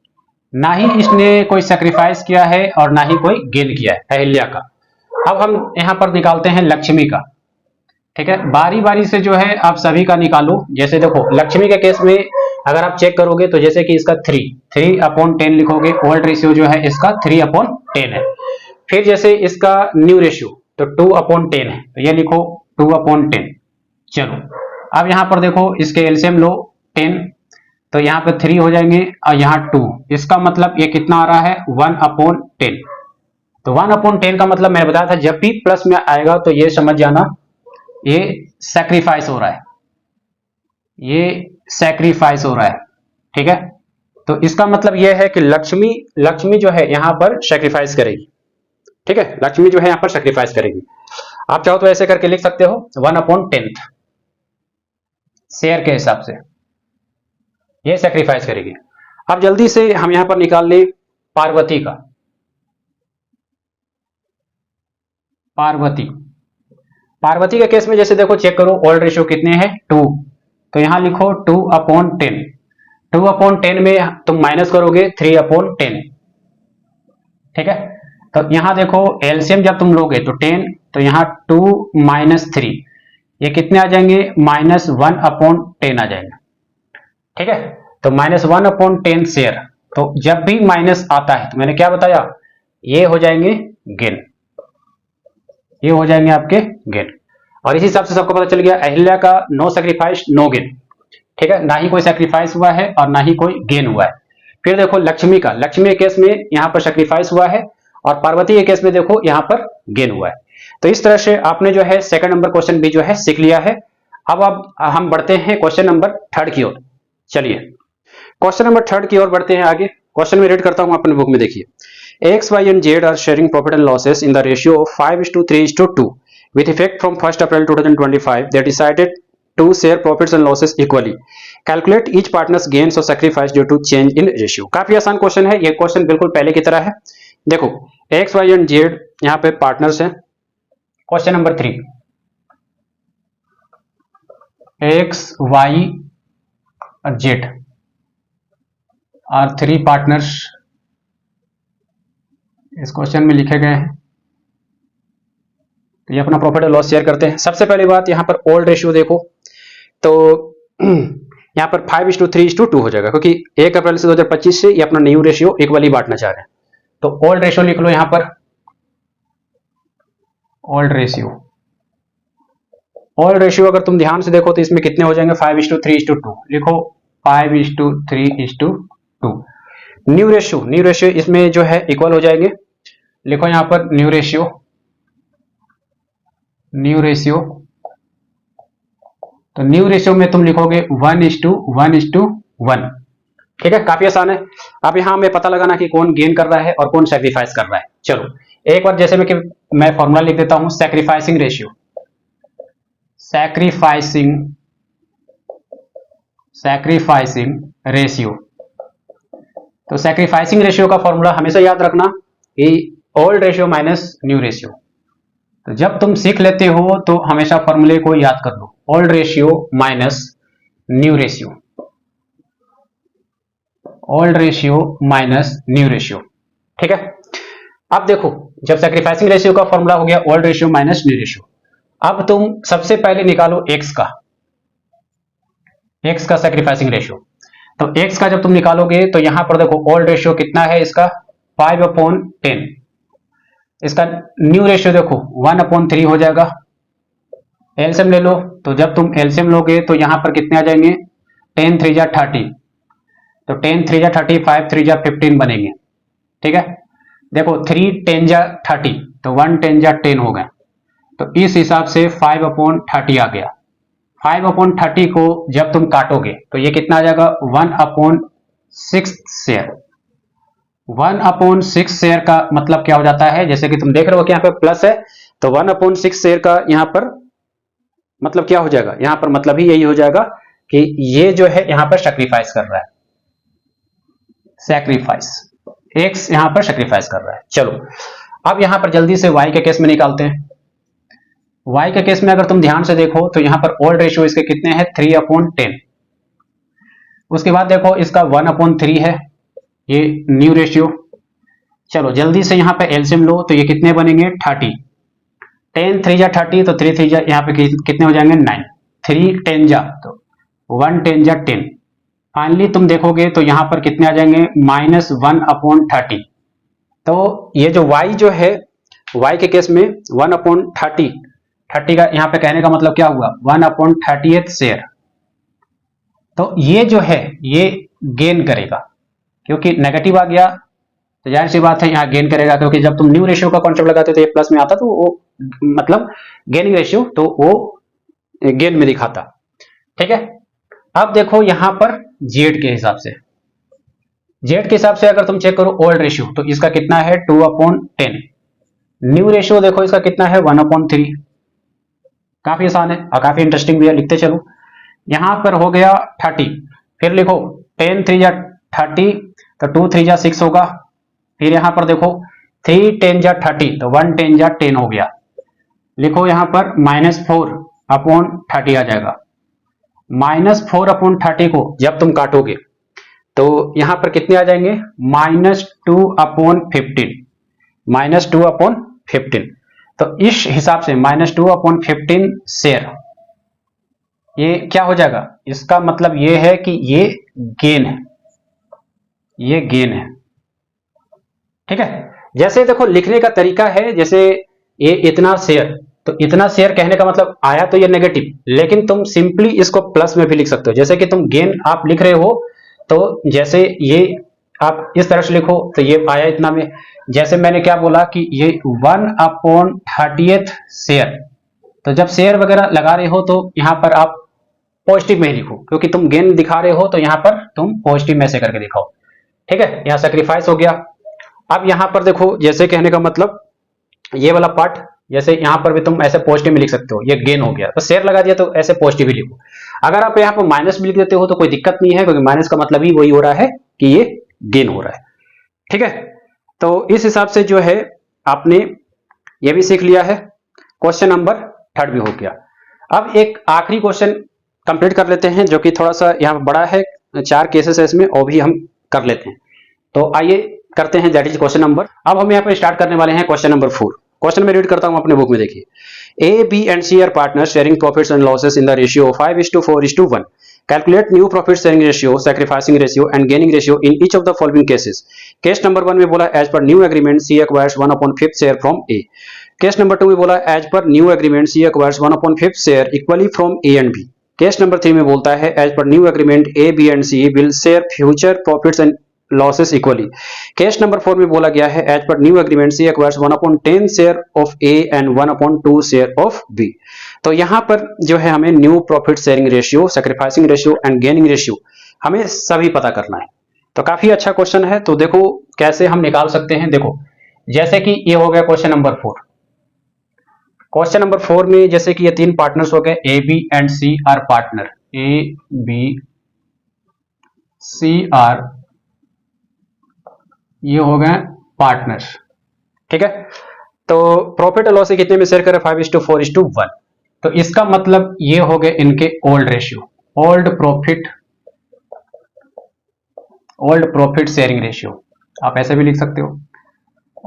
ना ही इसने कोई सैक्रिफाइस किया है और ना ही कोई गेन किया है अहिल्या का। अब हम यहां पर निकालते हैं लक्ष्मी का, ठीक है। बारी बारी से जो है आप सभी का निकालो। जैसे देखो लक्ष्मी के केस में अगर आप चेक करोगे तो जैसे कि इसका 3/10 लिखोगे, ओल्ड रेशियो जो है इसका 3/10 है। फिर जैसे इसका न्यू रेशियो तो 2/10 है, तो ये लिखो 2/10। चलो अब यहां पर देखो इसके एलसीएम लो 10, तो यहाँ पे 3 हो जाएंगे और यहाँ 2, इसका मतलब ये कितना आ रहा है 1/10। तो 1/10 का मतलब मैंने बताया था जब भी प्लस में आएगा तो ये समझ जाना ये सैक्रिफाइस हो रहा है, ये सैक्रिफाइस हो रहा है, ठीक है। तो इसका मतलब यह है कि लक्ष्मी जो है यहाँ पर सैक्रिफाइस करेगी, ठीक है, लक्ष्मी जो है यहाँ पर सैक्रिफाइस करेगी। आप चाहो तो ऐसे करके लिख सकते हो 1/10 शेयर के हिसाब से ये सैक्रिफाइस करेगी। अब जल्दी से हम यहां पर निकाल ले पार्वती का। पार्वती के केस में जैसे देखो चेक करो ओल्ड रेशियो कितने हैं 2, तो यहां लिखो 2/10। 2/10 में तुम माइनस करोगे 3/10, ठीक है। तो यहां देखो एलसीएम जब तुम लोगे तो 10, तो यहां 2 - 3 ये कितने आ जाएंगे -1/10 आ जाएंगे, ठीक है। तो -1/10 शेयर, तो जब भी माइनस आता है तो मैंने क्या बताया ये हो जाएंगे गेन, ये हो जाएंगे आपके गेन। और इसी हिसाब से सबको पता चल गया अहिल्या का नो सैक्रिफाइस नो गेन, ठीक है, ना ही कोई सैक्रिफाइस हुआ है और ना ही कोई गेन हुआ है। फिर देखो लक्ष्मी का, लक्ष्मी के केस में यहाँ पर सैक्रिफाइस हुआ है और पार्वती के केस में देखो यहाँ पर गेन हुआ है। तो इस तरह से आपने जो है सेकंड नंबर क्वेश्चन भी जो है सीख लिया है। अब हम बढ़ते हैं क्वेश्चन नंबर 3 की ओर। चलिए क्वेश्चन नंबर 3 की ओर बढ़ते हैं आगे। क्वेश्चन में रीड करता हूं अपने बुक में, देखिए X, Y and Z are sharing profit and losses in the ratio of 5:3:2 with effect from 1st April 2025. They decided to share profits and losses equally. Calculate each partner's gains or sacrifice due to change in ratio. काफी आसान क्वेश्चन है ये, क्वेश्चन बिल्कुल पहले की तरह है। देखो X, Y and Z यहाँ पे पार्टनर्स हैं। क्वेश्चन नंबर 3 X, Y और Z आर 3 पार्टनर्स इस क्वेश्चन में लिखे गए हैं। तो ये अपना प्रॉफिट और लॉस शेयर करते हैं। सबसे पहली बात यहाँ पर ओल्ड रेशियो देखो, तो यहाँ पर 5:3:2 हो जाएगा, क्योंकि 1 अप्रैल से 2025 से ये अपना न्यू रेशियो इक्वली बांटना चाह रहे हैं। तो ओल्ड रेशियो लिख लो यहाँ पर, ओल्ड रेशियो अगर तुम ध्यान से देखो तो इसमें कितने हो जाएंगे 5:3:2 लिखो, 5:3:2। न्यू रेशियो इसमें जो है इक्वल हो जाएंगे, लिखो यहां पर न्यू रेशियो। तो न्यू रेशियो में तुम लिखोगे 1:1:1, ठीक है, काफी आसान है। अब यहां हमें पता लगाना कि कौन गेन कर रहा है और कौन सैक्रिफाइस कर रहा है। चलो एक बार जैसे मैं फॉर्मूला लिख देता हूं, सैक्रिफाइसिंग रेशियो। तो सैक्रिफाइसिंग रेशियो का फॉर्मूला हमेशा याद रखना कि old ratio minus new ratio. तो जब तुम सीख लेते हो तो हमेशा फॉर्मूले को याद कर लो, old ratio minus new ratio, old ratio minus new ratio, ठीक है। अब देखो जब सैक्रिफाइसिंग रेशियो का फॉर्मूला हो गया old ratio minus new ratio, अब तुम सबसे पहले निकालो x का सैक्रिफाइसिंग रेशियो। तो x का जब तुम निकालोगे तो यहां पर देखो ओल्ड रेशियो कितना है इसका 5/10, इसका न्यू रेशियो देखो 1/3 हो जाएगा। एलसीएम ले लो, तो जब तुम एलसीएम लोगे तो यहां पर कितने आ जाएंगे 10 3 जा 30, तो 10 3 जा 30, 5 3 जा 15 बनेंगे, ठीक है। देखो 3 10 जा 30, तो 1 10 जा 10 हो गए, तो इस हिसाब से 5/30 आ गया, 5/30 को जब तुम काटोगे तो ये कितना आ जाएगा 1/6 शेयर। 1/6 शेयर का मतलब क्या हो जाता है, जैसे कि तुम देख रहे हो कि यहाँ पे प्लस है, तो 1/6 शेयर का यहाँ पर मतलब क्या हो जाएगा, यहाँ पर मतलब ही यही हो जाएगा कि ये जो है यहाँ पर सेक्रीफाइस कर रहा है, सैक्रिफाइस, एक्स यहाँ पर सेक्रीफाइस कर रहा है। चलो अब यहाँ पर जल्दी से वाई के केस में निकालते हैं। वाई के केस में अगर तुम ध्यान से देखो तो यहाँ पर ओल्ड रेशियो इसके कितने हैं 3/10। उसके बाद देखो इसका 1/3 है ये न्यू रेशियो। चलो जल्दी से यहाँ पे एलसीएम लो तो ये कितने बनेंगे 30। 10 3 जा 30 तो 3 3 जा यहाँ पे कितने हो जाएंगे 9। 3 10 जा तो 1 10 जा 10। फाइनली तुम देखोगे तो यहाँ पर कितने आ जाएंगे -1/30। तो ये जो y जो है y के केस में 1/30, 30 का यहाँ पे कहने का मतलब क्या हुआ 1/30th शेयर। तो ये जो है ये गेन करेगा, क्योंकि नेगेटिव आ गया तो जाहिर सी बात है यहाँ गेन करेगा, क्योंकि जब तुम न्यू रेशियो का कॉन्सेप्ट लगाते हो तो ये प्लस में आता तो वो मतलब गेनिंग रेशियो, तो वो गेन में दिखाता। ठीक है, अब देखो यहाँ पर जेड के हिसाब से, जेड के हिसाब से अगर तुम चेक करो ओल्ड रेशियो तो इसका कितना है 2/10। न्यू रेशियो देखो इसका कितना है 1/3। काफी आसान है और काफी इंटरेस्टिंग भी है, लिखते चलो। यहां पर हो गया 30, फिर लिखो 10 3 जा 30 तो 2 3 जा 6 होगा। फिर यहां पर देखो 3 10 जा 30 तो 1 10 जा 10 हो गया। लिखो यहां पर -4/30 आ जाएगा। -4/30 को जब तुम काटोगे तो यहां पर कितने आ जाएंगे -2/15। -2/15 तो इस हिसाब से -2/15 शेयर ये क्या हो जाएगा, इसका मतलब ये है कि ये गेन है, ये गेन है। ठीक है, जैसे देखो लिखने का तरीका है, जैसे ये इतना शेयर, तो इतना शेयर कहने का मतलब आया तो ये नेगेटिव, लेकिन तुम सिंपली इसको प्लस में भी लिख सकते हो। जैसे कि तुम गेन आप लिख रहे हो तो जैसे ये आप इस तरह से लिखो तो ये आया इतना में, जैसे मैंने क्या बोला कि ये 1/30th शेयर, तो जब शेयर वगैरह लगा रहे हो तो यहां पर आप पॉजिटिव में ही लिखो, क्योंकि तुम गेन दिखा रहे हो तो यहां पर तुम पॉजिटिव में से करके दिखाओ। ठीक है, यहां सेक्रीफाइस हो गया। अब यहां पर देखो जैसे कहने का मतलब ये वाला पार्ट, जैसे यहां पर भी तुम ऐसे पॉजिटिव में लिख सकते हो, ये गेन हो गया, तो शेयर लगा दिया तो ऐसे पॉजिटिव ही लिखो। अगर आप यहाँ पर माइनस भी लिख देते हो तो कोई दिक्कत नहीं है, क्योंकि माइनस का मतलब ही वही हो रहा है कि ये गेन हो रहा है। ठीक है, तो इस हिसाब से जो है आपने ये भी सीख लिया है। क्वेश्चन नंबर 3 भी हो गया। अब एक आखिरी क्वेश्चन कंप्लीट कर लेते हैं, जो कि थोड़ा सा यहाँ बड़ा है, 4 केसेस है इसमें, और भी हम कर लेते हैं। तो आइए करते हैं, दैट इज क्वेश्चन नंबर। अब हम यहाँ पे स्टार्ट करने वाले हैं क्वेश्चन नंबर 4। क्वेश्चन में रीड करता हूं अपने बुक में, देखिए A B and C are partners sharing profits and losses in the ratio 5:4:1। Calculate new profit sharing ratio, sacrificing ratio and gaining ratio in each of the following cases. Case number 1 में बोला एज पर new agreement C acquires 1/5 share from A. Case number 2 में बोला एज पर new agreement C acquires 1/5 share equally from A and B. Case number 3 में बोलता है एज पर new agreement A B and C will share future profits and losses equally. Case number 4 में बोला गया है एज पर new agreement C acquires 1/10 share of A and 1/2 share of B. तो यहां पर जो है हमें new profit sharing ratio, sacrificing ratio and gaining ratio हमें सभी पता करना है। तो काफी अच्छा क्वेश्चन है, तो देखो कैसे हम निकाल सकते हैं। देखो जैसे कि ये हो गया क्वेश्चन नंबर 4। क्वेश्चन नंबर 4 में जैसे कि ये 3 पार्टनर्स हो गए, A B and C are partner, A B C are ये हो गए पार्टनर्स। ठीक है, तो प्रॉफिट और लॉस कितने में शेयर करें 5:4:1। तो इसका मतलब ये हो गए इनके old ratio, old profit sharing ratio, आप ऐसे भी लिख सकते हो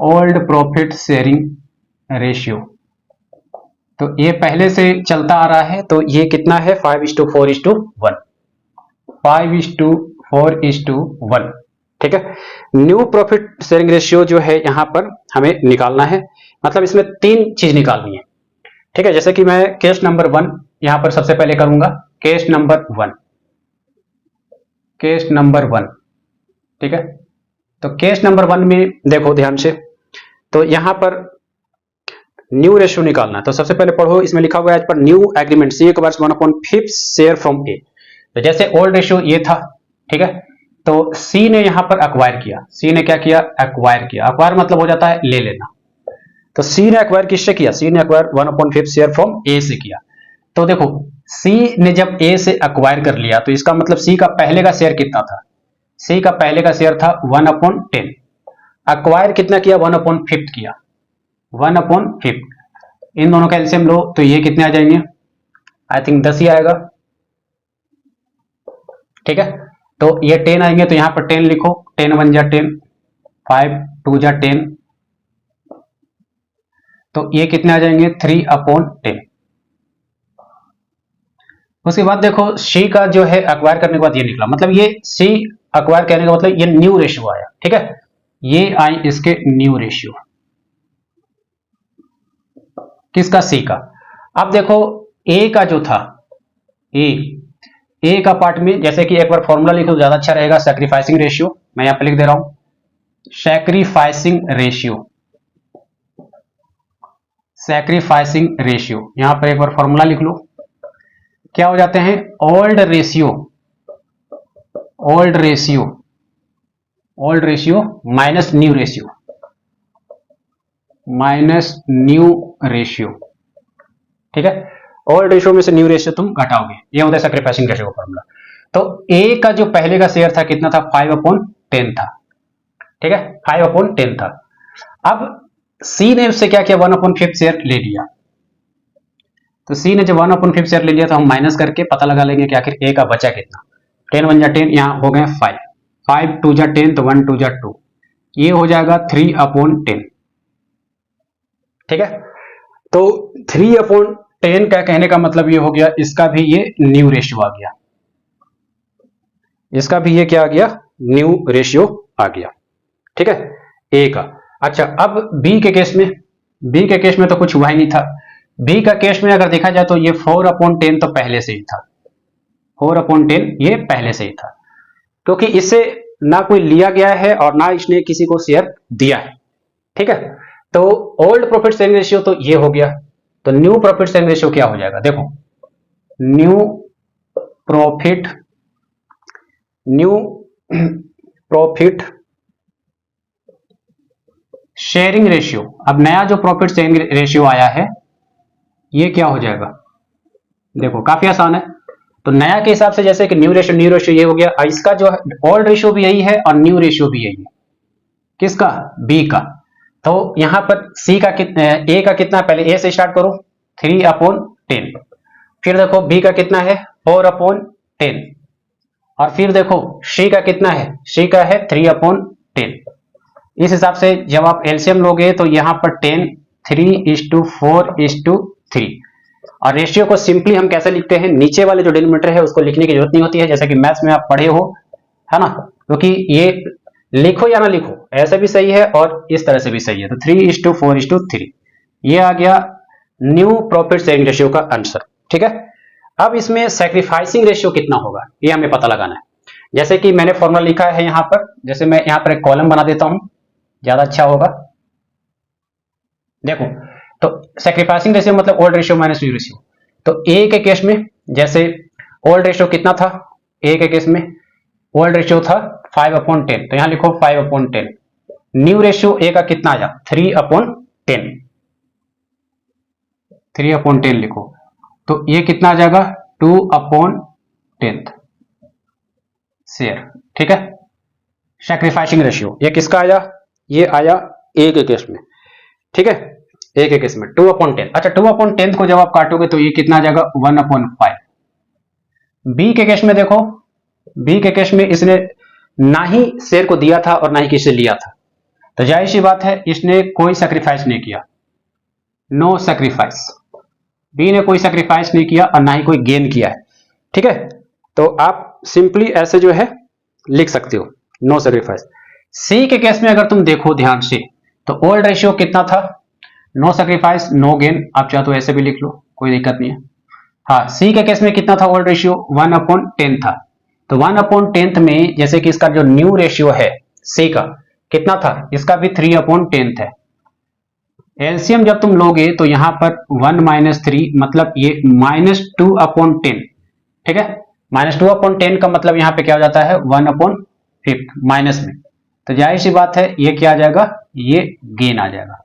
ओल्ड प्रॉफिट शेयरिंग रेशियो। तो ये पहले से चलता आ रहा है, तो ये कितना है 5:4:1, 5:4:1। ठीक है, न्यू प्रॉफिट शेयरिंग रेशियो जो है यहां पर हमें निकालना है, मतलब इसमें 3 चीज निकालनी है। ठीक है, जैसे कि मैं केस नंबर 1 यहां पर सबसे पहले करूंगा, केस नंबर 1। ठीक है, तो केस नंबर 1 में देखो ध्यान से, तो यहां पर न्यू रेशियो निकालना है। तो सबसे पहले पढ़ो, इसमें लिखा हुआ है एज पर new agreement C acquires 1/5 share from A. तो जैसे ओल्ड रेशियो ये था, ठीक है, तो सी ने यहां पर अक्वायर किया। सी ने क्या किया? एक्वायर किया। एक्वायर मतलब हो जाता है ले लेना। तो सी ने एक्वायर किससे किया? सी ने एक्वायर 1/5 शेयर फ्रॉम ए से किया। तो देखो सी ने जब ए से एक्वायर कर लिया तो इसका मतलब सी का पहले का शेयर कितना था? सी का पहले का शेयर था 1/10। एक्वायर कितना किया? 1/5 किया। 1/5 इन दोनों का एलसीएम लो तो ये कितने आ जाएंगे? आई थिंक 10 ही आएगा, ठीक है। तो ये 10 आएंगे तो यहां पर 10 लिखो, 10 1 जा 10, 5 2 जा 10, तो ये कितने आ जाएंगे? 3/10। उसके बाद देखो सी का जो है एक्वायर करने के बाद ये निकला, मतलब ये सी एक्वायर करने का मतलब ये न्यू रेशियो आया, ठीक है। ये आई इसके न्यू रेशियो, किसका? सी का। अब देखो ए का जो था, ए का पार्ट में जैसे कि एक बार फॉर्मूला लिखो तो ज्यादा अच्छा रहेगा, सैक्रिफाइसिंग रेशियो। मैं यहां पर लिख दे रहा हूं सैक्रिफाइसिंग रेशियो, सैक्रिफाइसिंग रेशियो। यहां पर एक बार फॉर्मूला लिख लो, क्या हो जाते हैं? Old ratio, old ratio, old ratio minus new ratio, minus new ratio, ठीक है। ओल्ड रेशियो में से न्यू रेशियो तुम घटाओगे, ये होता है सैक्रिफाइसिंग रेशियो का फॉर्मूला। तो ए का जो पहले का शेयर था कितना था? 5/10 था, ठीक है, 5/10 था। अब सी ने उससे क्या किया? 1/5 शेयर ले लिया। तो सी ने जब 1/5 शेयर ले लिया तो हम माइनस करके पता लगा लेंगे कि आखिर ए का बचा कितना। 10 1 जा 10, यहां हो गए 5, 5 2 जा 10, तो 1 2 जा 2, ये हो जाएगा 3/10, ठीक है। तो 3/10 का कहने का मतलब ये हो गया, इसका भी ये न्यू रेशियो आ गया, इसका भी ये क्या आ गया? न्यू रेशियो आ गया, ठीक है, ए का। अच्छा अब बी के केस में, बी के केस में तो कुछ हुआ ही नहीं था। बी का केस में अगर देखा जाए तो ये 4/10 तो पहले से ही था, 4/10 ये पहले से ही था, क्योंकि इससे ना कोई लिया गया है और ना इसने किसी को शेयर दिया है, ठीक है। तो ओल्ड प्रॉफिट शेयरिंग रेशियो तो ये हो गया। तो न्यू प्रॉफिट शेयरिंग रेशियो क्या हो जाएगा? देखो न्यू प्रॉफिट शेयरिंग रेशियो। अब नया जो प्रॉफिट शेयरिंग रेशियो आया है ये क्या हो जाएगा? देखो काफी आसान है। तो नया के हिसाब से जैसे कि न्यू रेशियो ये हो गया, इसका जो ओल्ड रेशियो भी यही है और न्यू रेशियो भी यही है, किसका? बी का। तो यहां पर सी का कितना, ए का कितना? पहले ए से स्टार्ट करो, 3/10। फिर देखो बी का कितना है? 4/10। और फिर देखो सी का कितना है? सी का है 3/10। इस हिसाब से जब आप एलसीएम लोगे तो यहां पर 10 3:4:3। और रेशियो को सिंपली हम कैसे लिखते हैं? नीचे वाले जो डिनोमिनेटर है उसको लिखने की जरूरत नहीं होती है, जैसे कि मैथ्स में आप पढ़े हो, है ना, क्योंकि ये लिखो या ना लिखो ऐसे भी सही है और इस तरह से भी सही है। तो 3:4:3 ये आ गया न्यू प्रॉफिट शेयरिंग रेशियो का आंसर, ठीक है। अब इसमें सैक्रिफाइसिंग रेशियो कितना होगा ये हमें पता लगाना है। जैसे कि मैंने फॉर्मूला लिखा है यहां पर, जैसे मैं यहां पर एक कॉलम बना देता हूं, ज्यादा अच्छा होगा। देखो तो सैक्रिफाइसिंग रेशियो मतलब old ratio minus new ratio. तो ए के केस में जैसे ओल्ड रेशियो कितना था? ए के केस में ओल्ड रेशियो था 5/10, तो यहां लिखो 5/10। न्यू रेशियो ए का कितना आया? 3/10, 3/10 लिखो, तो ये कितना आ जाएगा? 2/10 शेयर, ठीक है। सैक्रिफाइसिंग रेशियो ये किसका आया? ये आया ए के केस में, ठीक है, ए के केस में 2/10। अच्छा 2/10 को जब आप काटोगे तो ये कितना आ जाएगा? 1/5। बी के केस में देखो, बी के केस में इसने ना ही शेयर को दिया था और ना ही किसी लिया था, तो जाहिर सी बात है इसने कोई सैक्रिफाइस नहीं किया, नो सैक्रिफाइस। बी ने कोई सैक्रिफाइस नहीं किया और ना ही कोई गेन किया है, ठीक है। तो आप सिंपली ऐसे जो है लिख सकते हो, नो सैक्रिफाइस। सी के केस में अगर तुम देखो ध्यान से तो ओल्ड रेशियो कितना था? नो सैक्रिफाइस नो गेन, आप चाहो तो ऐसे भी लिख लो, कोई दिक्कत नहीं है। हाँ, सी के केस में कितना था ओल्ड रेशियो? 1/10 था। तो 1/10 में जैसे कि इसका जो न्यू रेशियो है सी का कितना था? इसका भी 3/10 है, एलसीएम जब तुम लोगे तो यहाँ पर 1 माइनस 3 मतलब ये -2/10, ठीक है। -2/10 का मतलब यहाँ पे क्या हो जाता है 1/5 माइनस में, तो जाहिर सी बात है ये क्या आ जाएगा, ये गेन आ जाएगा।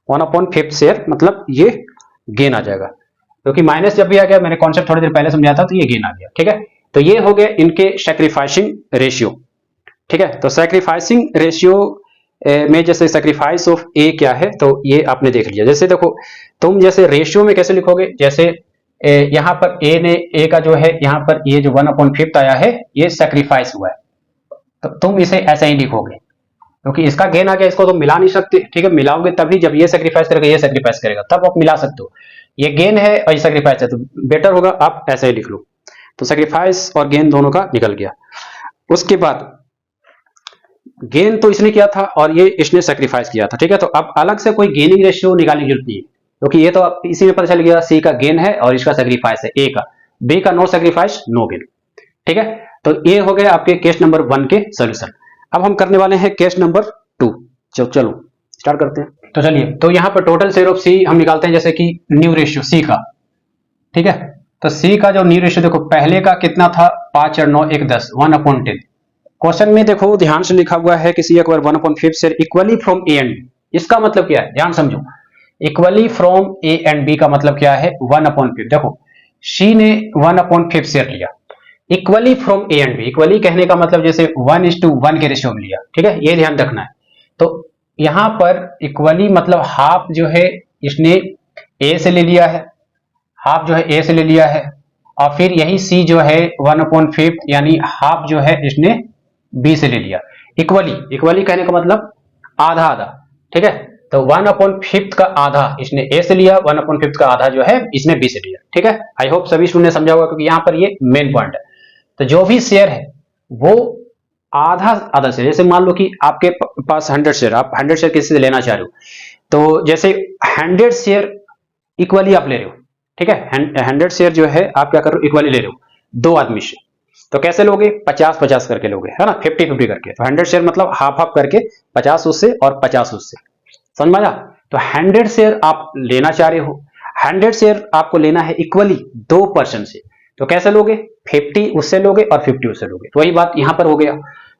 1/5 शेयर मतलब ये गेन आ जाएगा, क्योंकि माइनस जब भी आ गया, मैंने कॉन्सेप्ट थोड़ी देर पहले समझाया था, तो ये गेन आ गया, ठीक है। तो ये हो गया इनके सैक्रिफाइसिंग रेशियो, ठीक है। तो सैक्रिफाइसिंग रेशियो में जैसे सैक्रिफाइस ऑफ ए क्या है, तो ये आपने देख लिया। जैसे देखो तुम जैसे रेशियो में कैसे लिखोगे, जैसे यहाँ पर ए का जो है यहाँ पर ये जो 1/5 आया है ये सैक्रिफाइस हुआ है, तो तुम इसे ऐसे ही लिखोगे, क्योंकि इसका गेन आ गया, इसको तुम मिला नहीं सकते, ठीक है। मिलाओगे तभी जब ये सैक्रिफाइस करेगा, ये सैक्रिफाइस करेगा, तब आप मिला सकते हो। ये गेन है और ये सैक्रिफाइस है, तो बेटर होगा आप ऐसे ही लिख लो। तो सैक्रिफाइस और गेन दोनों का निकल गया। उसके बाद गेन तो इसने किया था और ये इसने सैक्रिफाइस किया था, ठीक है। तो अब अलग से कोई गेनिंग रेशियो निकालने की जरूरत नहीं है, क्योंकि ये तो इसी में पता चल गया, सी का गेन है और इसका सैक्रिफाइस है ए का, बी का नो सैक्रिफाइस नो गेन, ठीक है। तो ये हो गया आपके केस नंबर 1 के सोल्यूशन। अब हम करने वाले हैं केस नंबर 2। चलो स्टार्ट करते हैं। तो चलिए, तो यहाँ पर टोटल शेयर ऑफ सी हम निकालते हैं, जैसे कि न्यू रेशियो सी का, ठीक है। तो सी का जो न्यू रेशियो देखो, पहले का कितना था 5 और 9 1 10 1/10। क्वेश्चन में देखो ध्यान से लिखा हुआ है कि C acquire 1/5 share equally from A and B. इसका मतलब क्या है, ध्यान समझो। Equally from A and B का मतलब क्या है 1/5। देखो सी ने 1/5 शेयर लिया, equally from A and B. Equally कहने का मतलब जैसे 1:1 के रेशियो में लिया, ठीक है, ये ध्यान रखना है। तो यहां पर इक्वली मतलब हाफ जो है इसने ए से ले लिया है, हाफ जो है ए से ले लिया है, और फिर यही सी जो है 1/5 यानी हाफ जो है इसने बी से ले लिया। इक्वली कहने का मतलब आधा आधा, ठीक है। तो 1/5 का आधा इसने ए से लिया, 1/5 का आधा जो है इसने बी से लिया, ठीक है। आई होप सभी स्टूडेंट ने समझा होगा, क्योंकि यहाँ पर ये मेन पॉइंट है। तो जो भी शेयर है वो आधा आधा शेयर, जैसे मान लो कि आपके पास 100 शेयर, आप 100 शेयर किसी से लेना चाह रहे हो, तो जैसे 100 शेयर इक्वली आप ले रहे हो, ठीक है। 100 शेयर जो है आप क्या कर रहे हो, इक्वली ले रहे हो 2 आदमी से। तो कैसे लोगे, 50-50 करके लोगे, है ना, 50-50 करके। तो 100 शेयर मतलब हाफ हाफ करके, 50 उससे और 50 उससे, समझ में आया। तो 100 शेयर आप लेना चाह रहे हो, 100 शेयर आपको लेना है इक्वली 2% से, तो कैसे लोगे, 50 उससे लोगे और 50 उससे लोगे। तो वही बात यहां पर हो गया,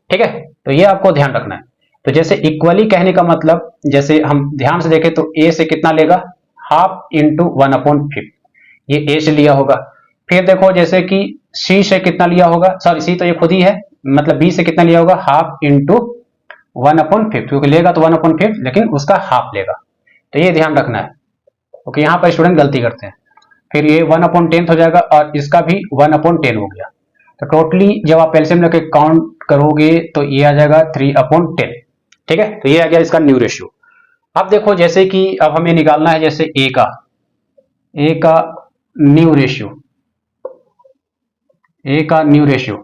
ठीक है। तो ये आपको ध्यान रखना है। तो जैसे इक्वली कहने का मतलब, जैसे हम ध्यान से देखें तो ए से कितना लेगा, हाफ इंटू 1/5, ये ए से लिया होगा। फिर देखो जैसे कि सी से कितना लिया होगा, सॉरी सी तो ये खुद ही है, मतलब बी से कितना लिया होगा, हाफ इंटू 1/5, क्योंकि लेगा तो 1/5 लेकिन उसका हाफ लेगा। तो ये ध्यान रखना है, क्योंकि यहाँ पर स्टूडेंट गलती करते हैं। फिर ये 1/10 हो जाएगा और इसका भी 1/10 हो गया। तो टोटली जब आप एलसीएम लेके काउंट करोगे तो ये आ जाएगा 3/10, ठीक है। तो ये आ गया इसका न्यू रेशियो। अब देखो जैसे कि अब हमें निकालना है जैसे ए का न्यू रेशियो, ए का न्यू रेशियो।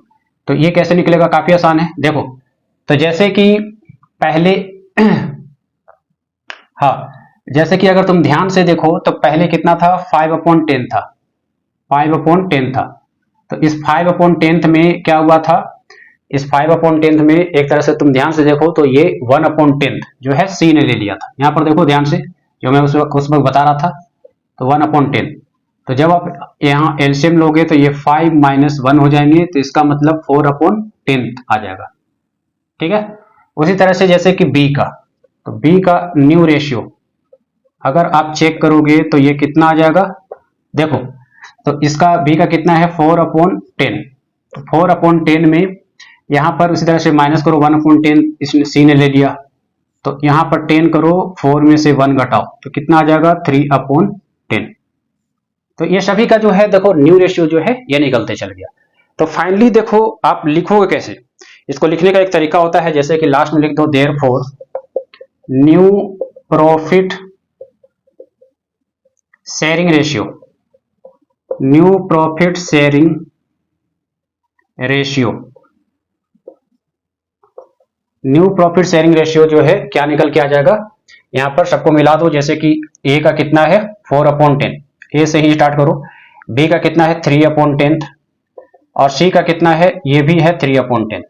तो ये कैसे निकलेगा, काफी आसान है। देखो तो जैसे कि पहले हाँ, जैसे कि अगर तुम ध्यान से देखो तो पहले कितना था, 5/10 था, 5/10 था। तो इस 5/10 में क्या हुआ था, इस 5/10 में एक तरह से तुम ध्यान से देखो तो ये 1/10 जो है सी ने ले लिया था। यहाँ पर देखो ध्यान से, जो मैं उस वक्त बता रहा था, तो 1/10। तो जब आप यहाँ एलसीएम लोगे तो ये 5 - 1 हो जाएंगे, तो इसका मतलब 4/10 आ जाएगा, ठीक है। उसी तरह से जैसे कि बी का, तो बी का न्यू रेशियो अगर आप चेक करोगे तो ये कितना आ जाएगा, देखो तो इसका बी का कितना है 4/10। तो 4/10 में यहाँ पर उसी तरह से माइनस करो, 1/10 इसने सी ने ले लिया, तो यहाँ पर 10 करो, 4 में से 1 घटाओ, तो कितना आ जाएगा 3/10। तो ये सभी का जो है देखो न्यू रेशियो जो है ये निकलते चल गया। तो फाइनली देखो आप लिखोगे कैसे, इसको लिखने का एक तरीका होता है, जैसे कि लास्ट में लिख दो therefore new profit sharing ratio, new profit sharing ratio, new profit sharing ratio जो है क्या निकल के आ जाएगा, यहां पर सबको मिला दो। जैसे कि ए का कितना है 4/10, ए से ही स्टार्ट करो, बी का कितना है 3/10 और सी का कितना है, ये भी है 3/10।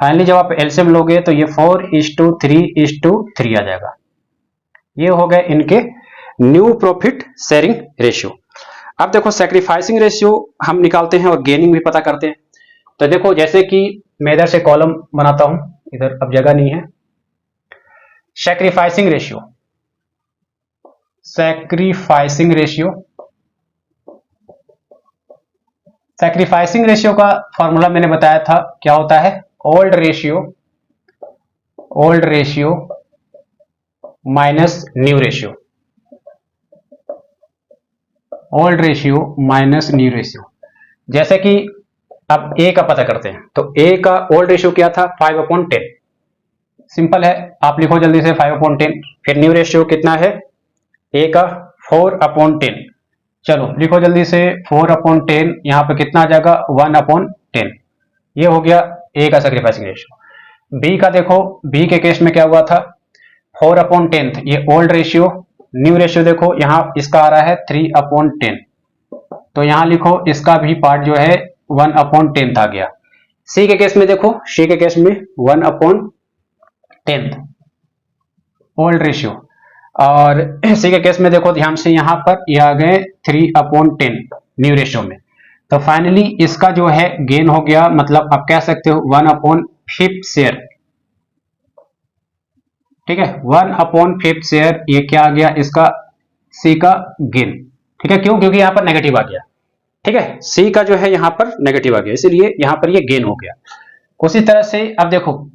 फाइनली जब आप एलसीएम लोगे तो ये 4:3:3 आ जाएगा, ये हो गए इनके न्यू प्रॉफिट शेयरिंग रेशियो। अब देखो सैक्रिफाइसिंग रेशियो हम निकालते हैं और गेनिंग भी पता करते हैं। तो देखो जैसे कि मैं इधर से कॉलम बनाता हूं, इधर अब जगह नहीं है। Sacrificing ratio, sacrificing ratio, sacrificing ratio का फॉर्मूला मैंने बताया था, क्या होता है, old ratio, old ratio minus new ratio, old ratio minus new ratio. जैसे कि अब ए का पता करते हैं, तो ए का ओल्ड रेशियो क्या था, 5/10। सिंपल है, आप लिखो जल्दी से 5/10। फिर न्यू रेशियो कितना है ए का, 4/10। चलो लिखो जल्दी से 4/10, यहाँ पे कितना आ जाएगा, 1/10। ये हो गया ए का सैक्रिफाइसिंग रेशियो। बी का देखो, बी के केस में क्या हुआ था, 4/10, ये ओल्ड रेशियो। न्यू रेशियो देखो यहाँ इसका आ रहा है 3/10, तो यहाँ लिखो इसका भी पार्ट जो है 1/10 आ गया। सी के केस में देखो, सी के केस में 1/10 ओल्ड रेशियो, और सी के केस में देखो ध्यान से, यहाँ पर ये आ गए 3/10 न्यू रेशियो में। तो फाइनली इसका जो है गेन हो गया, मतलब आप कह सकते हो 1/5 शेयर। ठीक है, 1/5 शेयर, ये क्या आ गया इसका, सी का गेन। ठीक है, क्यों, क्योंकि यहाँ पर नेगेटिव आ गया। ठीक है, सी का जो है यहाँ पर नेगेटिव आ गया, इसलिए यहाँ पर ये गेन हो गया। उसी तरह से अब देखो,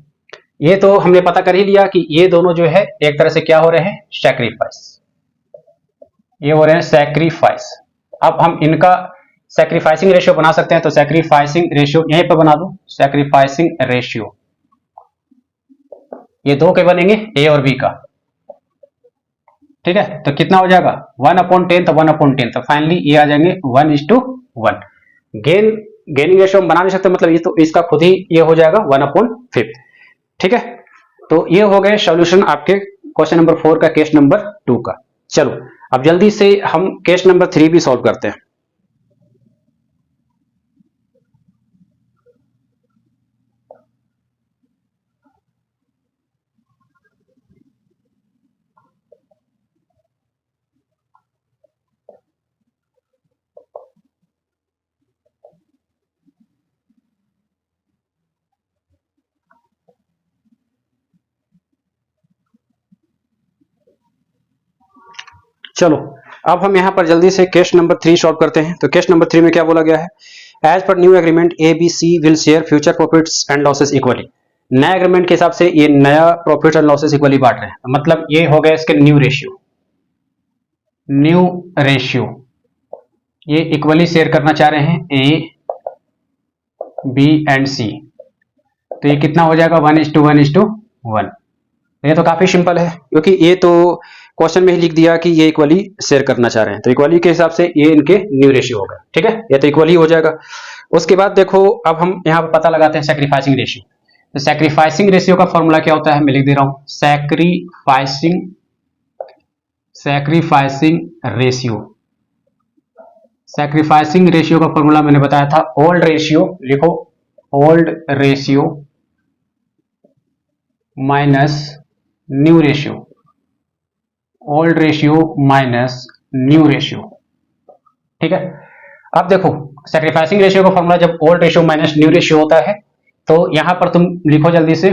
ये तो हमने पता कर ही लिया कि ये दोनों जो है एक तरह से क्या हो रहे हैं, सैक्रिफाइस, ये हो रहे हैं सैक्रिफाइस। अब हम इनका सैक्रिफाइसिंग रेशियो बना सकते हैं, तो सैक्रिफाइसिंग रेशियो यहीं पर बना दो, सैक्रिफाइसिंग रेशियो, ये दो के बनेंगे, ए और बी का। ठीक है, तो कितना हो जाएगा 1/10, तो 1/10, तो फाइनली ये आ जाएंगे 1:1। गेनिंग रेशियो हम बना नहीं सकते, मतलब ये तो इसका खुद ही ये हो जाएगा 1/5। ठीक है, तो ये हो गए सॉल्यूशन आपके क्वेश्चन नंबर 4 का, केस नंबर 2 का। चलो अब जल्दी से हम केस नंबर 3 भी सॉल्व करते हैं। चलो अब हम यहाँ पर जल्दी से केस नंबर 3 सॉल्व करते हैं। तो केस नंबर 3 में क्या बोला गया है, एज पर new agreement A B C will share future profits and losses equally. नया एग्रीमेंट के हिसाब से ये नया प्रॉफिट एंड लॉसेस इक्वली बांट रहे हैं, मतलब ये हो गया इसके न्यू रेशियो, न्यू रेशियो, ये इक्वली शेयर करना चाह रहे हैं ए बी एंड सी। तो ये कितना हो जाएगा, 1:1:1। ये तो काफी सिंपल है, क्योंकि ये तो क्वेश्चन में ही लिख दिया कि ये इक्वली शेयर करना चाह रहे हैं, तो इक्वली के हिसाब से ये इनके न्यू रेशियो होगा। ठीक है, ये तो इक्वली हो जाएगा। उसके बाद देखो, अब हम यहाँ पर पता लगाते हैं सैक्रिफाइसिंग रेशियो। तो सैक्रिफाइसिंग रेशियो का फॉर्मूला क्या होता है, मैं लिख दे रहा हूं, सैक्रिफाइसिंग रेशियो। सैक्रिफाइसिंग रेशियो का फॉर्मूला मैंने बताया था, ओल्ड रेशियो, लिखो old ratio minus new ratio, old ratio minus new ratio. ठीक है, अब देखो सैक्रिफाइसिंग रेशियो का फॉर्मूला जब old ratio minus new ratio होता है, तो यहां पर तुम लिखो जल्दी से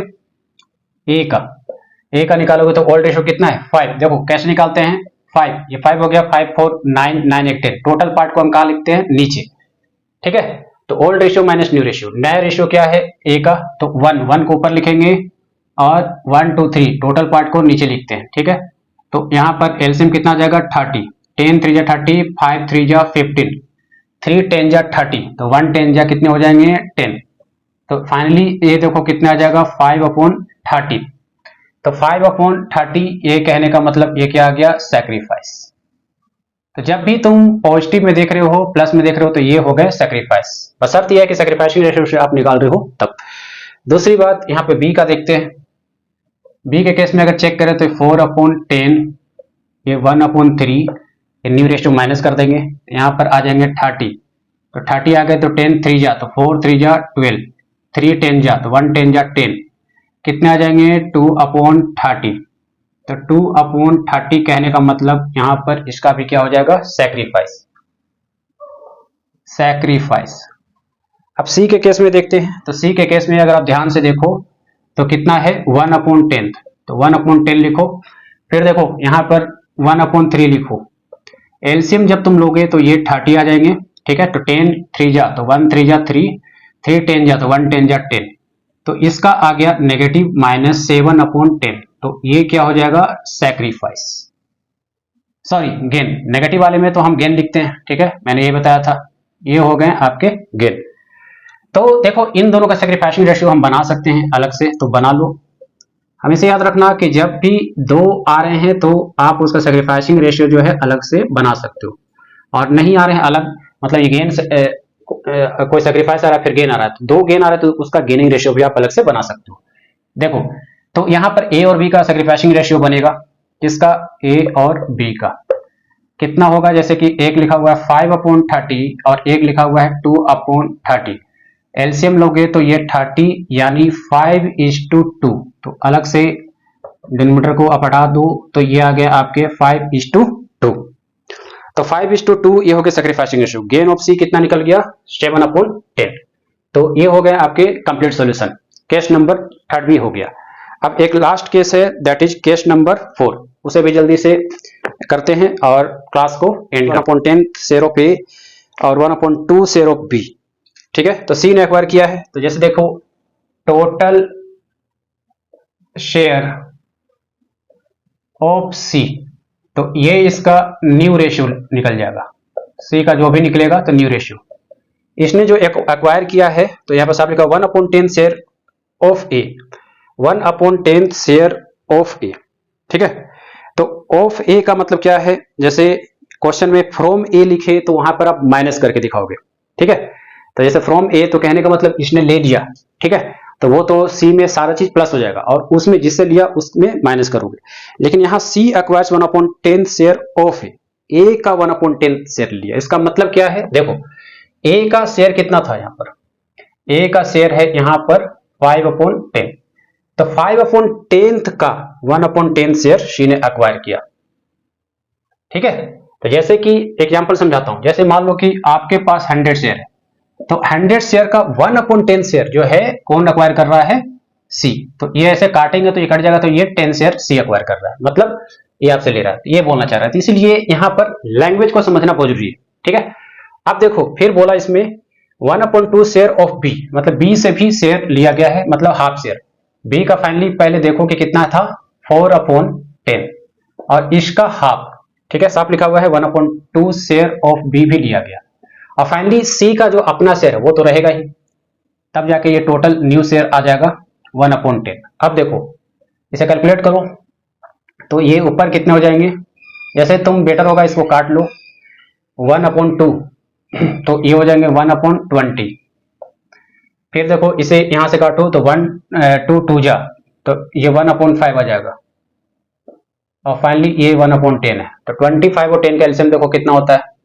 ए का निकालोगे तो ओल्ड रेशियो कितना है, 5। देखो कैसे निकालते हैं, 5, ये 5 हो गया, 5 4 9 9 1 10। टोटल पार्ट को हम कहां लिखते हैं, नीचे। ठीक है, तो old ratio minus new ratio, नया रेशियो क्या है ए का, तो 1 को ऊपर लिखेंगे और 1 2 3 टोटल पार्ट को नीचे लिखते हैं। ठीक है, तो यहाँ पर एलसीएम कितना आ जाएगा, 30, 10 3 जा 30, 5 3 जा 15, 3 10 जा 30, तो 1 10 जा कितने हो जाएंगे, 10। तो फाइनली ये देखो कितना आ जाएगा, 5/30। तो 5/30, ये कहने का मतलब ये क्या आ गया, सैक्रिफाइस। तो जब भी तुम पॉजिटिव में देख रहे हो, प्लस में देख रहे हो, तो ये हो गए सैक्रिफाइस, बशर्ते यह है कि सैक्रिफाइसिंग रेशियो से आप निकाल रहे हो तब। दूसरी बात यहाँ पे बी का देखते हैं। बी के केस में अगर चेक करें तो 4/10, ये 1/3, ये न्यू रेशियो माइनस कर देंगे, यहाँ पर आ जाएंगे 30। तो 30 आ गए तो 10 3 जा, तो 4 3 जा 12, 3 10 जा, तो 1 10 जा 10, कितने आ जाएंगे 2/30। तो 2/30 कहने का मतलब यहां पर इसका भी क्या हो जाएगा, सैक्रिफाइस। अब सी के केस में देखते हैं। तो सी के केस में अगर आप ध्यान से देखो तो कितना है, 1/10, तो 1/10 लिखो। फिर देखो यहाँ पर 1/3 लिखो। एलसीएम जब तुम लोगे तो ये 30 आ जाएंगे, ठीक है। तो 10 3 जा तो 1 3 जा 3, 3 10 जा तो 1 10 जा 10, तो इसका आ गया नेगेटिव -7/10। तो ये क्या हो जाएगा, सैक्रिफाइस, सॉरी गेन। नेगेटिव वाले में तो हम गेन लिखते हैं, ठीक है, मैंने ये बताया था। ये हो गए आपके गेन। तो देखो इन दोनों का सैक्रिफाइसिंग रेशियो हम बना सकते हैं अलग से, तो बना लो। हमेशा याद रखना कि जब भी दो आ रहे हैं तो आप उसका सैक्रिफाइसिंग रेशियो जो है अलग से बना सकते हो, और नहीं आ रहे हैं अलग, मतलब ये गेन कोई सैक्रिफाइस आ रहा है फिर गेन आ रहा है, तो दो गेन आ रहा है तो उसका गेनिंग रेशियो भी आप अलग से बना सकते हो। देखो तो यहाँ पर ए और बी का सैक्रिफाइसिंग रेशियो बनेगा, किसका, ए और बी का। कितना होगा, जैसे कि एक लिखा हुआ है 5/30 और एक लिखा हुआ है 2/30। एलसीएम लोगे तो ये 30 यानी 5:2, तो अलग से डिनोमिनेटर को आप हटा दो तो ये आ गया आपके 5:2। तो 5:2 ये हो गया सैक्रिफाइसिंग रेशियो। गेन ऑफ सी कितना निकल गया, 7/10। तो ये हो गया आपके कंप्लीट सॉल्यूशन। केस नंबर 3 भी हो गया। अब एक लास्ट केस है, दैट इज केस नंबर 4, उसे भी जल्दी से करते हैं और क्लास को एंड। 1/10 शेयर ऑफ ए और 1/2 शेयर ऑफ बी, ठीक है। तो सी ने एक्वायर किया है, तो जैसे देखो टोटल शेयर ऑफ सी, तो ये इसका न्यू रेशियो निकल जाएगा, सी का जो भी निकलेगा तो न्यू रेशियो। इसने जो एक्वायर किया है तो यहां पर आप लिखा 1/10 share of A, 1/10 share of A, ठीक है। तो ऑफ ए का मतलब क्या है, जैसे क्वेश्चन में फ्रॉम ए लिखे तो वहां पर आप माइनस करके दिखाओगे, ठीक है। तो जैसे फ्रॉम ए तो कहने का मतलब इसने ले लिया, ठीक है, तो वो तो सी में सारा चीज प्लस हो जाएगा और उसमें जिससे लिया उसमें माइनस करोगे। लेकिन यहाँ सी एक्वायर्स 1/10 शेयर ऑफ ए का 1/10 शेयर लिया, इसका मतलब क्या है, देखो ए का शेयर कितना था, यहाँ पर ए का शेयर है यहाँ पर 5/10, तो 5/10 का 1/10 शेयर सी ने एक्वायर किया, ठीक है। तो जैसे कि एग्जांपल समझाता हूं, जैसे मान लो कि आपके पास 100 शेयर है, तो 100 शेयर का 1/10 शेयर जो है कौन एक्वायर कर रहा है, सी। तो ये ऐसे काटेंगे तो ये कट जाएगा, तो ये 10 शेयर सी एक्वायर कर रहा है, मतलब ये आपसे ले रहा है, ये बोलना चाह रहा है। तो इसीलिए यहां पर लैंग्वेज को समझना बहुत जरूरी है, ठीक है। अब देखो फिर बोला इसमें 1/2 शेयर ऑफ बी, मतलब बी से भी शेयर लिया गया है, मतलब हाफ शेयर। बी का फाइनली पहले देखो कि कितना था, 4/10 और इसका हाफ, ठीक है, साफ लिखा हुआ है 1/2 शेयर ऑफ बी भी लिया गया। और फाइनली सी का जो अपना शेयर है वो तो रहेगा ही, तब जाके ये टोटल न्यू शेयर आ जाएगा 1/10। अब देखो इसे कैलकुलेट करो तो ये ऊपर कितने हो जाएंगे, जैसे तुम बेटर होगा इसको काट लो, 1/2 तो ये हो जाएंगे 1/20। फिर देखो इसे यहां से काटो तो 1 2 2 जा तो ये 1/5 आ जाएगा, और फाइनली ये 1/10 है। तो 25 और 10 का एलसीएम देखो कितना होता है,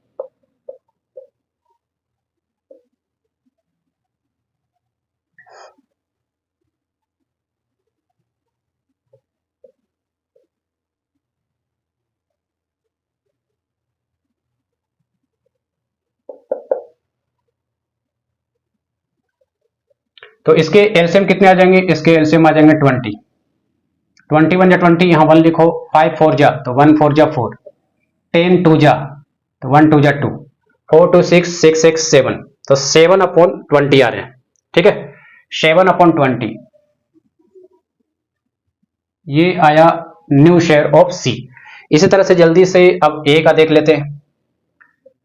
तो इसके एलसीएम कितने आ जाएंगे, इसके एलसीएम आ जाएंगे 20, 21 जा 20, यहाँ 1 लिखो, 5 4 जा तो 1 4 जा 4, 10 2 जा तो 1 2 जा 2, 4 2 6 6 6 7, तो 7/20 आ रहे हैं, ठीक है, 7/20 ये आया न्यू शेयर ऑफ सी। इसी तरह से जल्दी से अब ए का देख लेते हैं।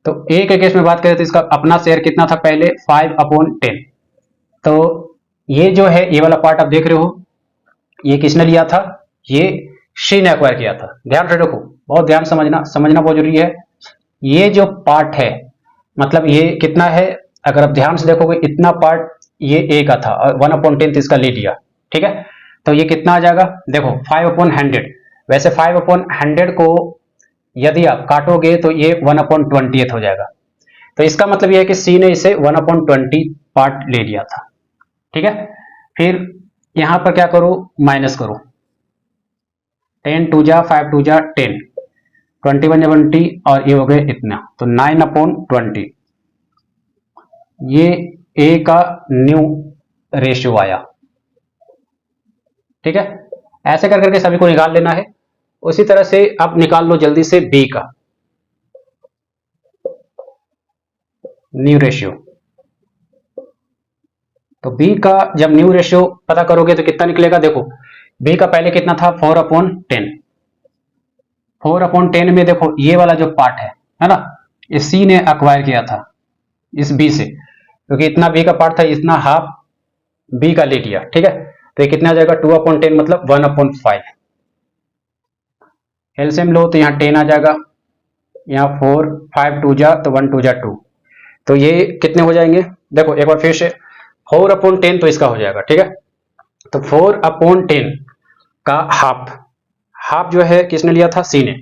तो ए के केस में बात करें तो इसका अपना शेयर कितना था पहले, 5/10। तो ये जो है ये वाला पार्ट आप देख रहे हो, ये किसने लिया था, ये सी ने एक्वायर किया था। ध्यान से देखो, बहुत ध्यान समझना बहुत जरूरी है। ये जो पार्ट है मतलब ये कितना है, अगर आप ध्यान से देखोगे इतना पार्ट ये ए का था और 1/10 इसका ले लिया, ठीक है। तो ये कितना आ जाएगा, देखो 5/100, वैसे 5/100 को यदि आप काटोगे तो ये 1/20 हो जाएगा। तो इसका मतलब यह है कि सी ने इसे 1/20 पार्ट ले लिया था, ठीक है। फिर यहां पर क्या करो, माइनस करो, 10 2 जा 5 2 जा 10, 21 जा 20 और ये हो गए इतना, तो 9/20 ये ए का न्यू रेशियो आया। ठीक है, ऐसे कर करके सभी को निकाल लेना है। उसी तरह से अब निकाल लो जल्दी से बी का न्यू रेशियो। तो बी का जब न्यू रेशियो पता करोगे तो कितना निकलेगा, देखो बी का पहले कितना था 4/10, 4/10 में देखो ये वाला जो पार्ट है ना, ये सी ने अक्वायर किया था इस बी से, क्योंकि इतना बी का पार्ट था, इतना हाफ बी का ले लिया। ठीक है, तो ये कितना आ जाएगा 2/10 मतलब 1/5। एलसीएम लो तो यहाँ 10 आ जाएगा, यहाँ 4 5 2 जा तो 1 2 जा 2, तो ये कितने हो जाएंगे, देखो एक बार फिर से 4/10 तो इसका हो जाएगा। ठीक है, तो 4/10 का हाफ जो है किसने लिया था, सी ने।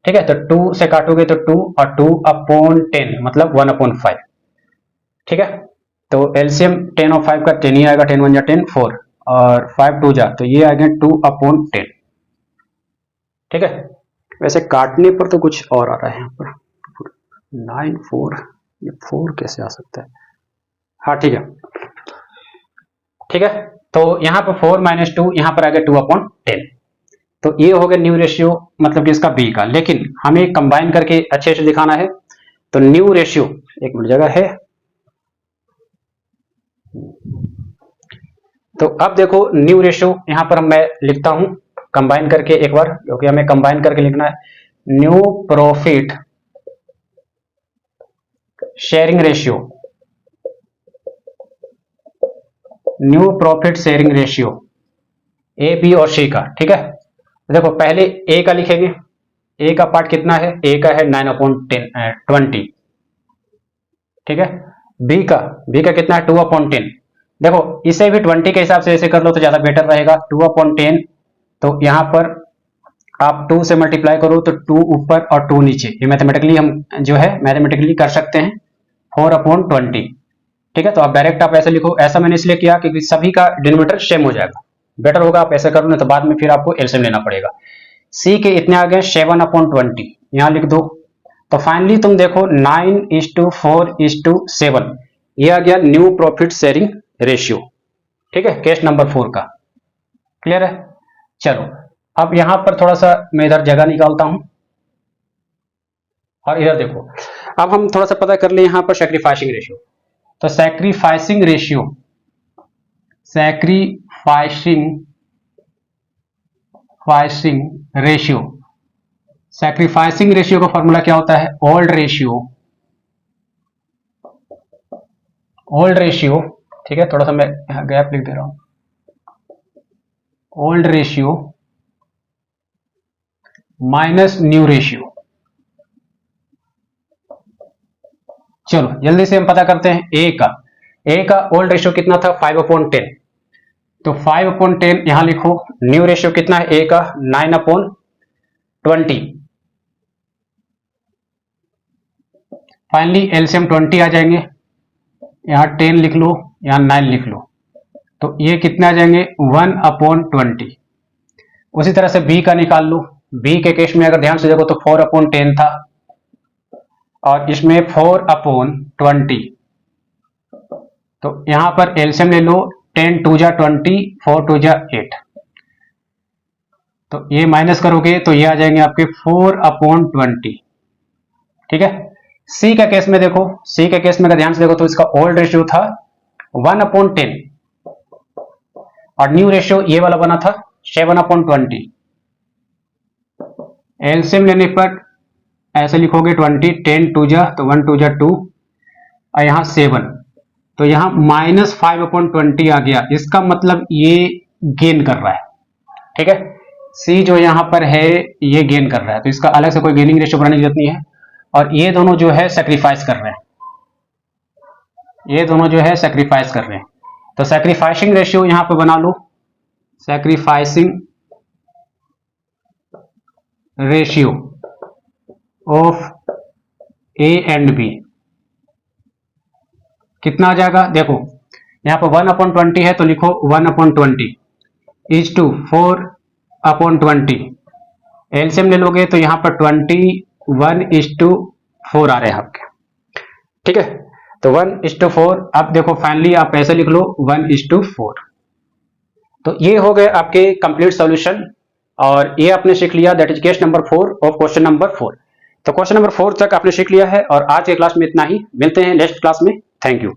ठीक है, तो 2 से काटोगे तो 2 और 2/10 मतलब 1/5। ठीक है, तो एलसीएम 10 और 5 का 10 ही आएगा, 10 1 जा 10 4 और 5 2 जा तो ये आ गया 2/10। ठीक है, वैसे काटने पर तो कुछ और आ रहा है यहाँ पर 9 4, ये 4 कैसे आ सकता है, हाँ ठीक है। ठीक है, तो यहाँ पर 4 - 2 यहाँ पर आ गया 2/10, तो ये हो गया न्यू रेशियो मतलब कि इसका बी का। लेकिन हमें कंबाइन करके अच्छे से दिखाना है, तो न्यू रेशियो, एक मिनट जगह है, तो अब देखो न्यू रेशियो यहाँ पर मैं लिखता हूं कंबाइन करके एक बार, क्योंकि हमें कंबाइन करके लिखना है। New profit sharing ratio, new profit sharing ratio A B और सी का। ठीक है, देखो पहले ए का लिखेंगे, ए का पार्ट कितना है, ए का है 9/20। ठीक है, बी का कितना है 2/10, देखो इसे भी 20 के हिसाब से ऐसे कर लो तो ज्यादा बेटर रहेगा। 2/10 तो यहाँ पर आप 2 से मल्टीप्लाई करो तो 2 ऊपर और 2 नीचे, ये मैथमेटिकली हम जो है मैथमेटिकली कर सकते हैं 4/20। ठीक है, तो आप डायरेक्ट आप ऐसे लिखो, ऐसा मैंने इसलिए किया क्योंकि सभी का डिनोमिनेटर सेम हो जाएगा, बेटर होगा आप ऐसे करो, नहीं तो बाद में फिर आपको एलसीएम लेना पड़ेगा। सी के इतने आ गए 7/20, यहाँ लिख दो, तो फाइनली तुम देखो 9:4:7, ये आ गया न्यू प्रॉफिट शेयरिंग रेशियो। ठीक है, केस नंबर 4 का क्लियर है। चलो अब यहां पर थोड़ा सा मैं इधर जगह निकालता हूं और इधर देखो, अब हम थोड़ा सा पता कर ले यहां पर सैक्रिफाइसिंग रेशियो। तो सैक्रिफाइसिंग रेशियो का फॉर्मूला क्या होता है, ओल्ड रेशियो। ठीक है, थोड़ा सा मैं यहाँ गैप लिख दे रहा हूं, old ratio minus new ratio. चलो जल्दी से हम पता करते हैं ए का ओल्ड रेशियो कितना था 5/10, तो 5/10 यहां लिखो, न्यू रेशियो कितना है ए का 9/20, फाइनली एलसीएम 20 आ जाएंगे, यहां 10 लिख लो, यहां 9 लिख लो, तो ये कितने आ जाएंगे 1/20। उसी तरह से बी का निकाल लो, बी के केस में अगर ध्यान से देखो तो 4/10 था और इसमें 4/20, तो यहां पर एलसीएम ले लो, 10 2 जा 20, 4 2 जा 8, तो ये माइनस करोगे तो ये आ जाएंगे आपके 4/20। ठीक है, सी का केस में देखो, सी के केस में अगर ध्यान से देखो तो इसका ओल्ड रेशियो था 1/10 और न्यू रेशियो ये वाला बना था 7/20। एलसीएम लेने पर ऐसे लिखोगे 20, 10 2 जा तो 1 2 जा 2 और यहाँ 7, तो यहाँ -5/20 आ गया, इसका मतलब ये गेन कर रहा है। ठीक है, सी जो यहाँ पर है ये गेन कर रहा है, तो इसका अलग से कोई गेनिंग रेशियो बनाने की जरूरत नहीं है, और ये दोनों जो है सैक्रिफाइस कर रहे हैं, ये दोनों जो है सैक्रिफाइस कर रहे हैं। तो सैक्रिफाइसिंग रेशियो यहां पर बना लो, sacrificing ratio of A and B कितना आ जाएगा, देखो यहां पर 1/20 है तो लिखो 1/20 इज टू 4/20 एलसीएम ले लोगे तो यहाँ पर 21:4 आ रहे हैं आपके, ठीक है। तो 1:4, अब देखो फाइनली आप ऐसे लिख लो 1:4। तो ये हो गए आपके कंप्लीट सॉल्यूशन, और ये आपने सीख लिया, that is case number 4 of question number 4। तो क्वेश्चन नंबर 4 तक आपने सीख लिया है, और आज के क्लास में इतना ही। मिलते हैं नेक्स्ट क्लास में। Thank you.